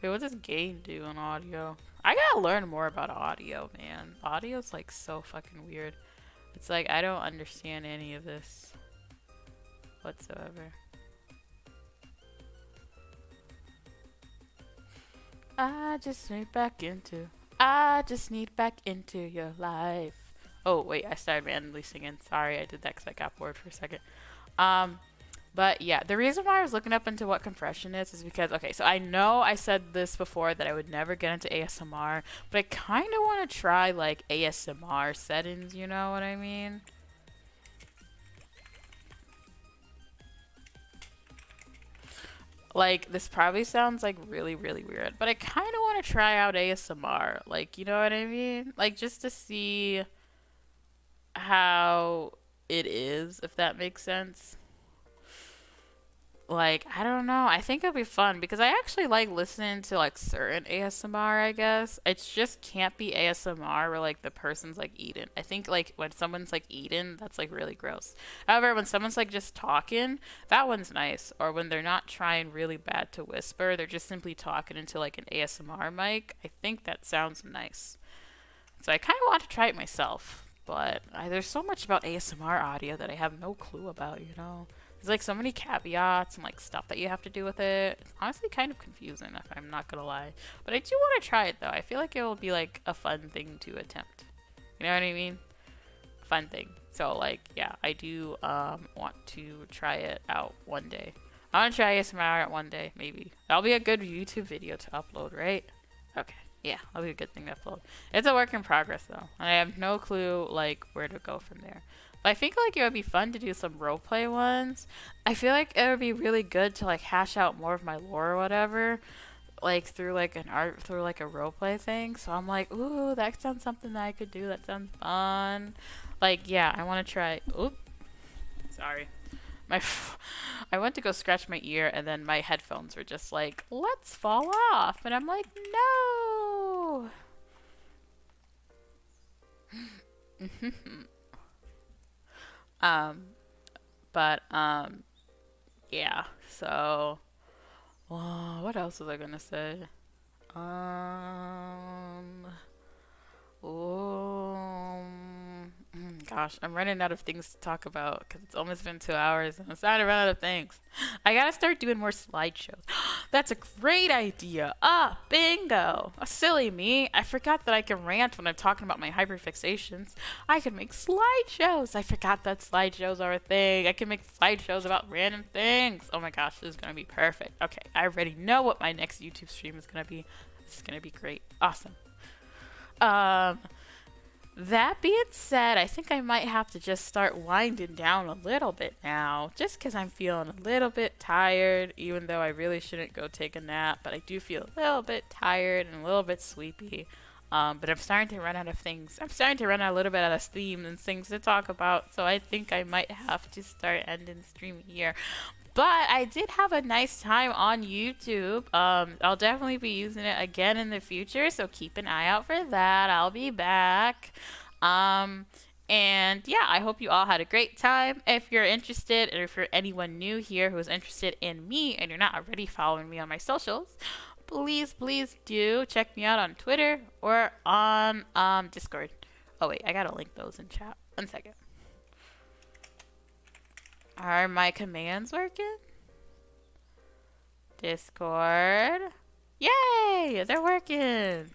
Wait, what does gain do in audio? I gotta learn more about audio, man. Audio's like so fucking weird. It's like I don't understand any of this whatsoever. I just need back into your life. Oh, wait, I started randomly singing. Sorry, I did that because I got bored for a second. But yeah, the reason why I was looking up into what compression is because, okay, so I know I said this before that I would never get into ASMR, but I kind of want to try like ASMR settings, you know what I mean? Like, this probably sounds like really, really weird, but I kind of want to try out ASMR. Like, you know what I mean? Like, just to see how it is, if that makes sense. Like, I don't know. I think it'll be fun because I actually like listening to like certain ASMR, I guess. It just can't be ASMR where like the person's like eating. I think like when someone's like eating, that's like really gross. However, when someone's like just talking, that one's nice. Or when they're not trying really bad to whisper, they're just simply talking into like an ASMR mic. I think that sounds nice. So I kind of want to try it myself. But there's so much about ASMR audio that I have no clue about, you know? There's like so many caveats and like stuff that you have to do with it. It's honestly kind of confusing if I'm not gonna lie. But I do want to try it though. I feel like it will be like a fun thing to attempt. You know what I mean? Fun thing. So like, yeah, I do want to try it out one day. I want to try ASMR out one day, maybe. That'll be a good YouTube video to upload, right? Okay. Yeah, that'll be a good thing to upload. It's a work in progress though. And I have no clue like where to go from there. But I think like it would be fun to do some roleplay ones. I feel like it would be really good to like hash out more of my lore or whatever, like through like an art through like a roleplay thing. So I'm like, ooh, that sounds something that I could do. That sounds fun. Like, yeah, I want to try. Oop, sorry, I went to go scratch my ear and then my headphones were just like, let's fall off, and I'm like, no. But yeah, so what else was I gonna say? Gosh, I'm running out of things to talk about because it's almost been 2 hours and I'm starting to run out of things. I gotta start doing more slideshows. That's a great idea. Ah, bingo. Silly me. I forgot that I can rant when I'm talking about my hyperfixations. I can make slideshows. I forgot that slideshows are a thing. I can make slideshows about random things. Oh my gosh, this is gonna be perfect. Okay, I already know what my next YouTube stream is gonna be. This is gonna be great. Awesome. That being said, I think I might have to just start winding down a little bit now, just because I'm feeling a little bit tired, even though I really shouldn't go take a nap, but I do feel a little bit tired and a little bit sleepy. But I'm starting to run out of things. I'm starting to run out a little bit out of steam and things to talk about, so I think I might have to start ending stream here. But I did have a nice time on YouTube. I'll definitely be using it again in the future, so keep an eye out for that. I'll be back. And yeah, I hope you all had a great time. If you're interested, or if you're anyone new here who is interested in me and you're not already following me on my socials, please do check me out on Twitter or on Discord. Oh wait, I gotta link those in chat. 1 second. Are my commands working? Discord. Yay! They're working.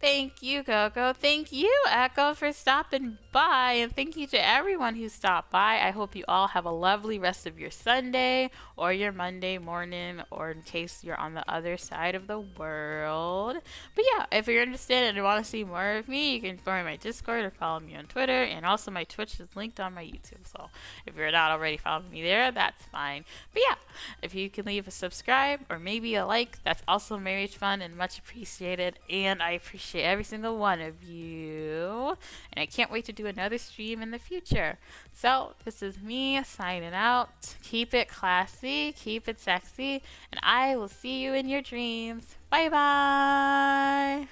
Thank you, Coco. Thank you, Echo, for stopping by. And thank you to everyone who stopped by. I hope you all have a lovely rest of your Sunday or your Monday morning, or in case you're on the other side of the world. But yeah, if you're interested and want to see more of me, you can join my Discord or follow me on Twitter. And also, my Twitch is linked on my YouTube. So if you're not already following me there, that's fine. But yeah, if you can leave a subscribe or maybe a like, that's also very fun and much appreciated. And I appreciate every single one of you. And I can't wait to do another stream in the future. So this is me signing out. Keep it classy, keep it sexy, and I will see you in your dreams. Bye bye.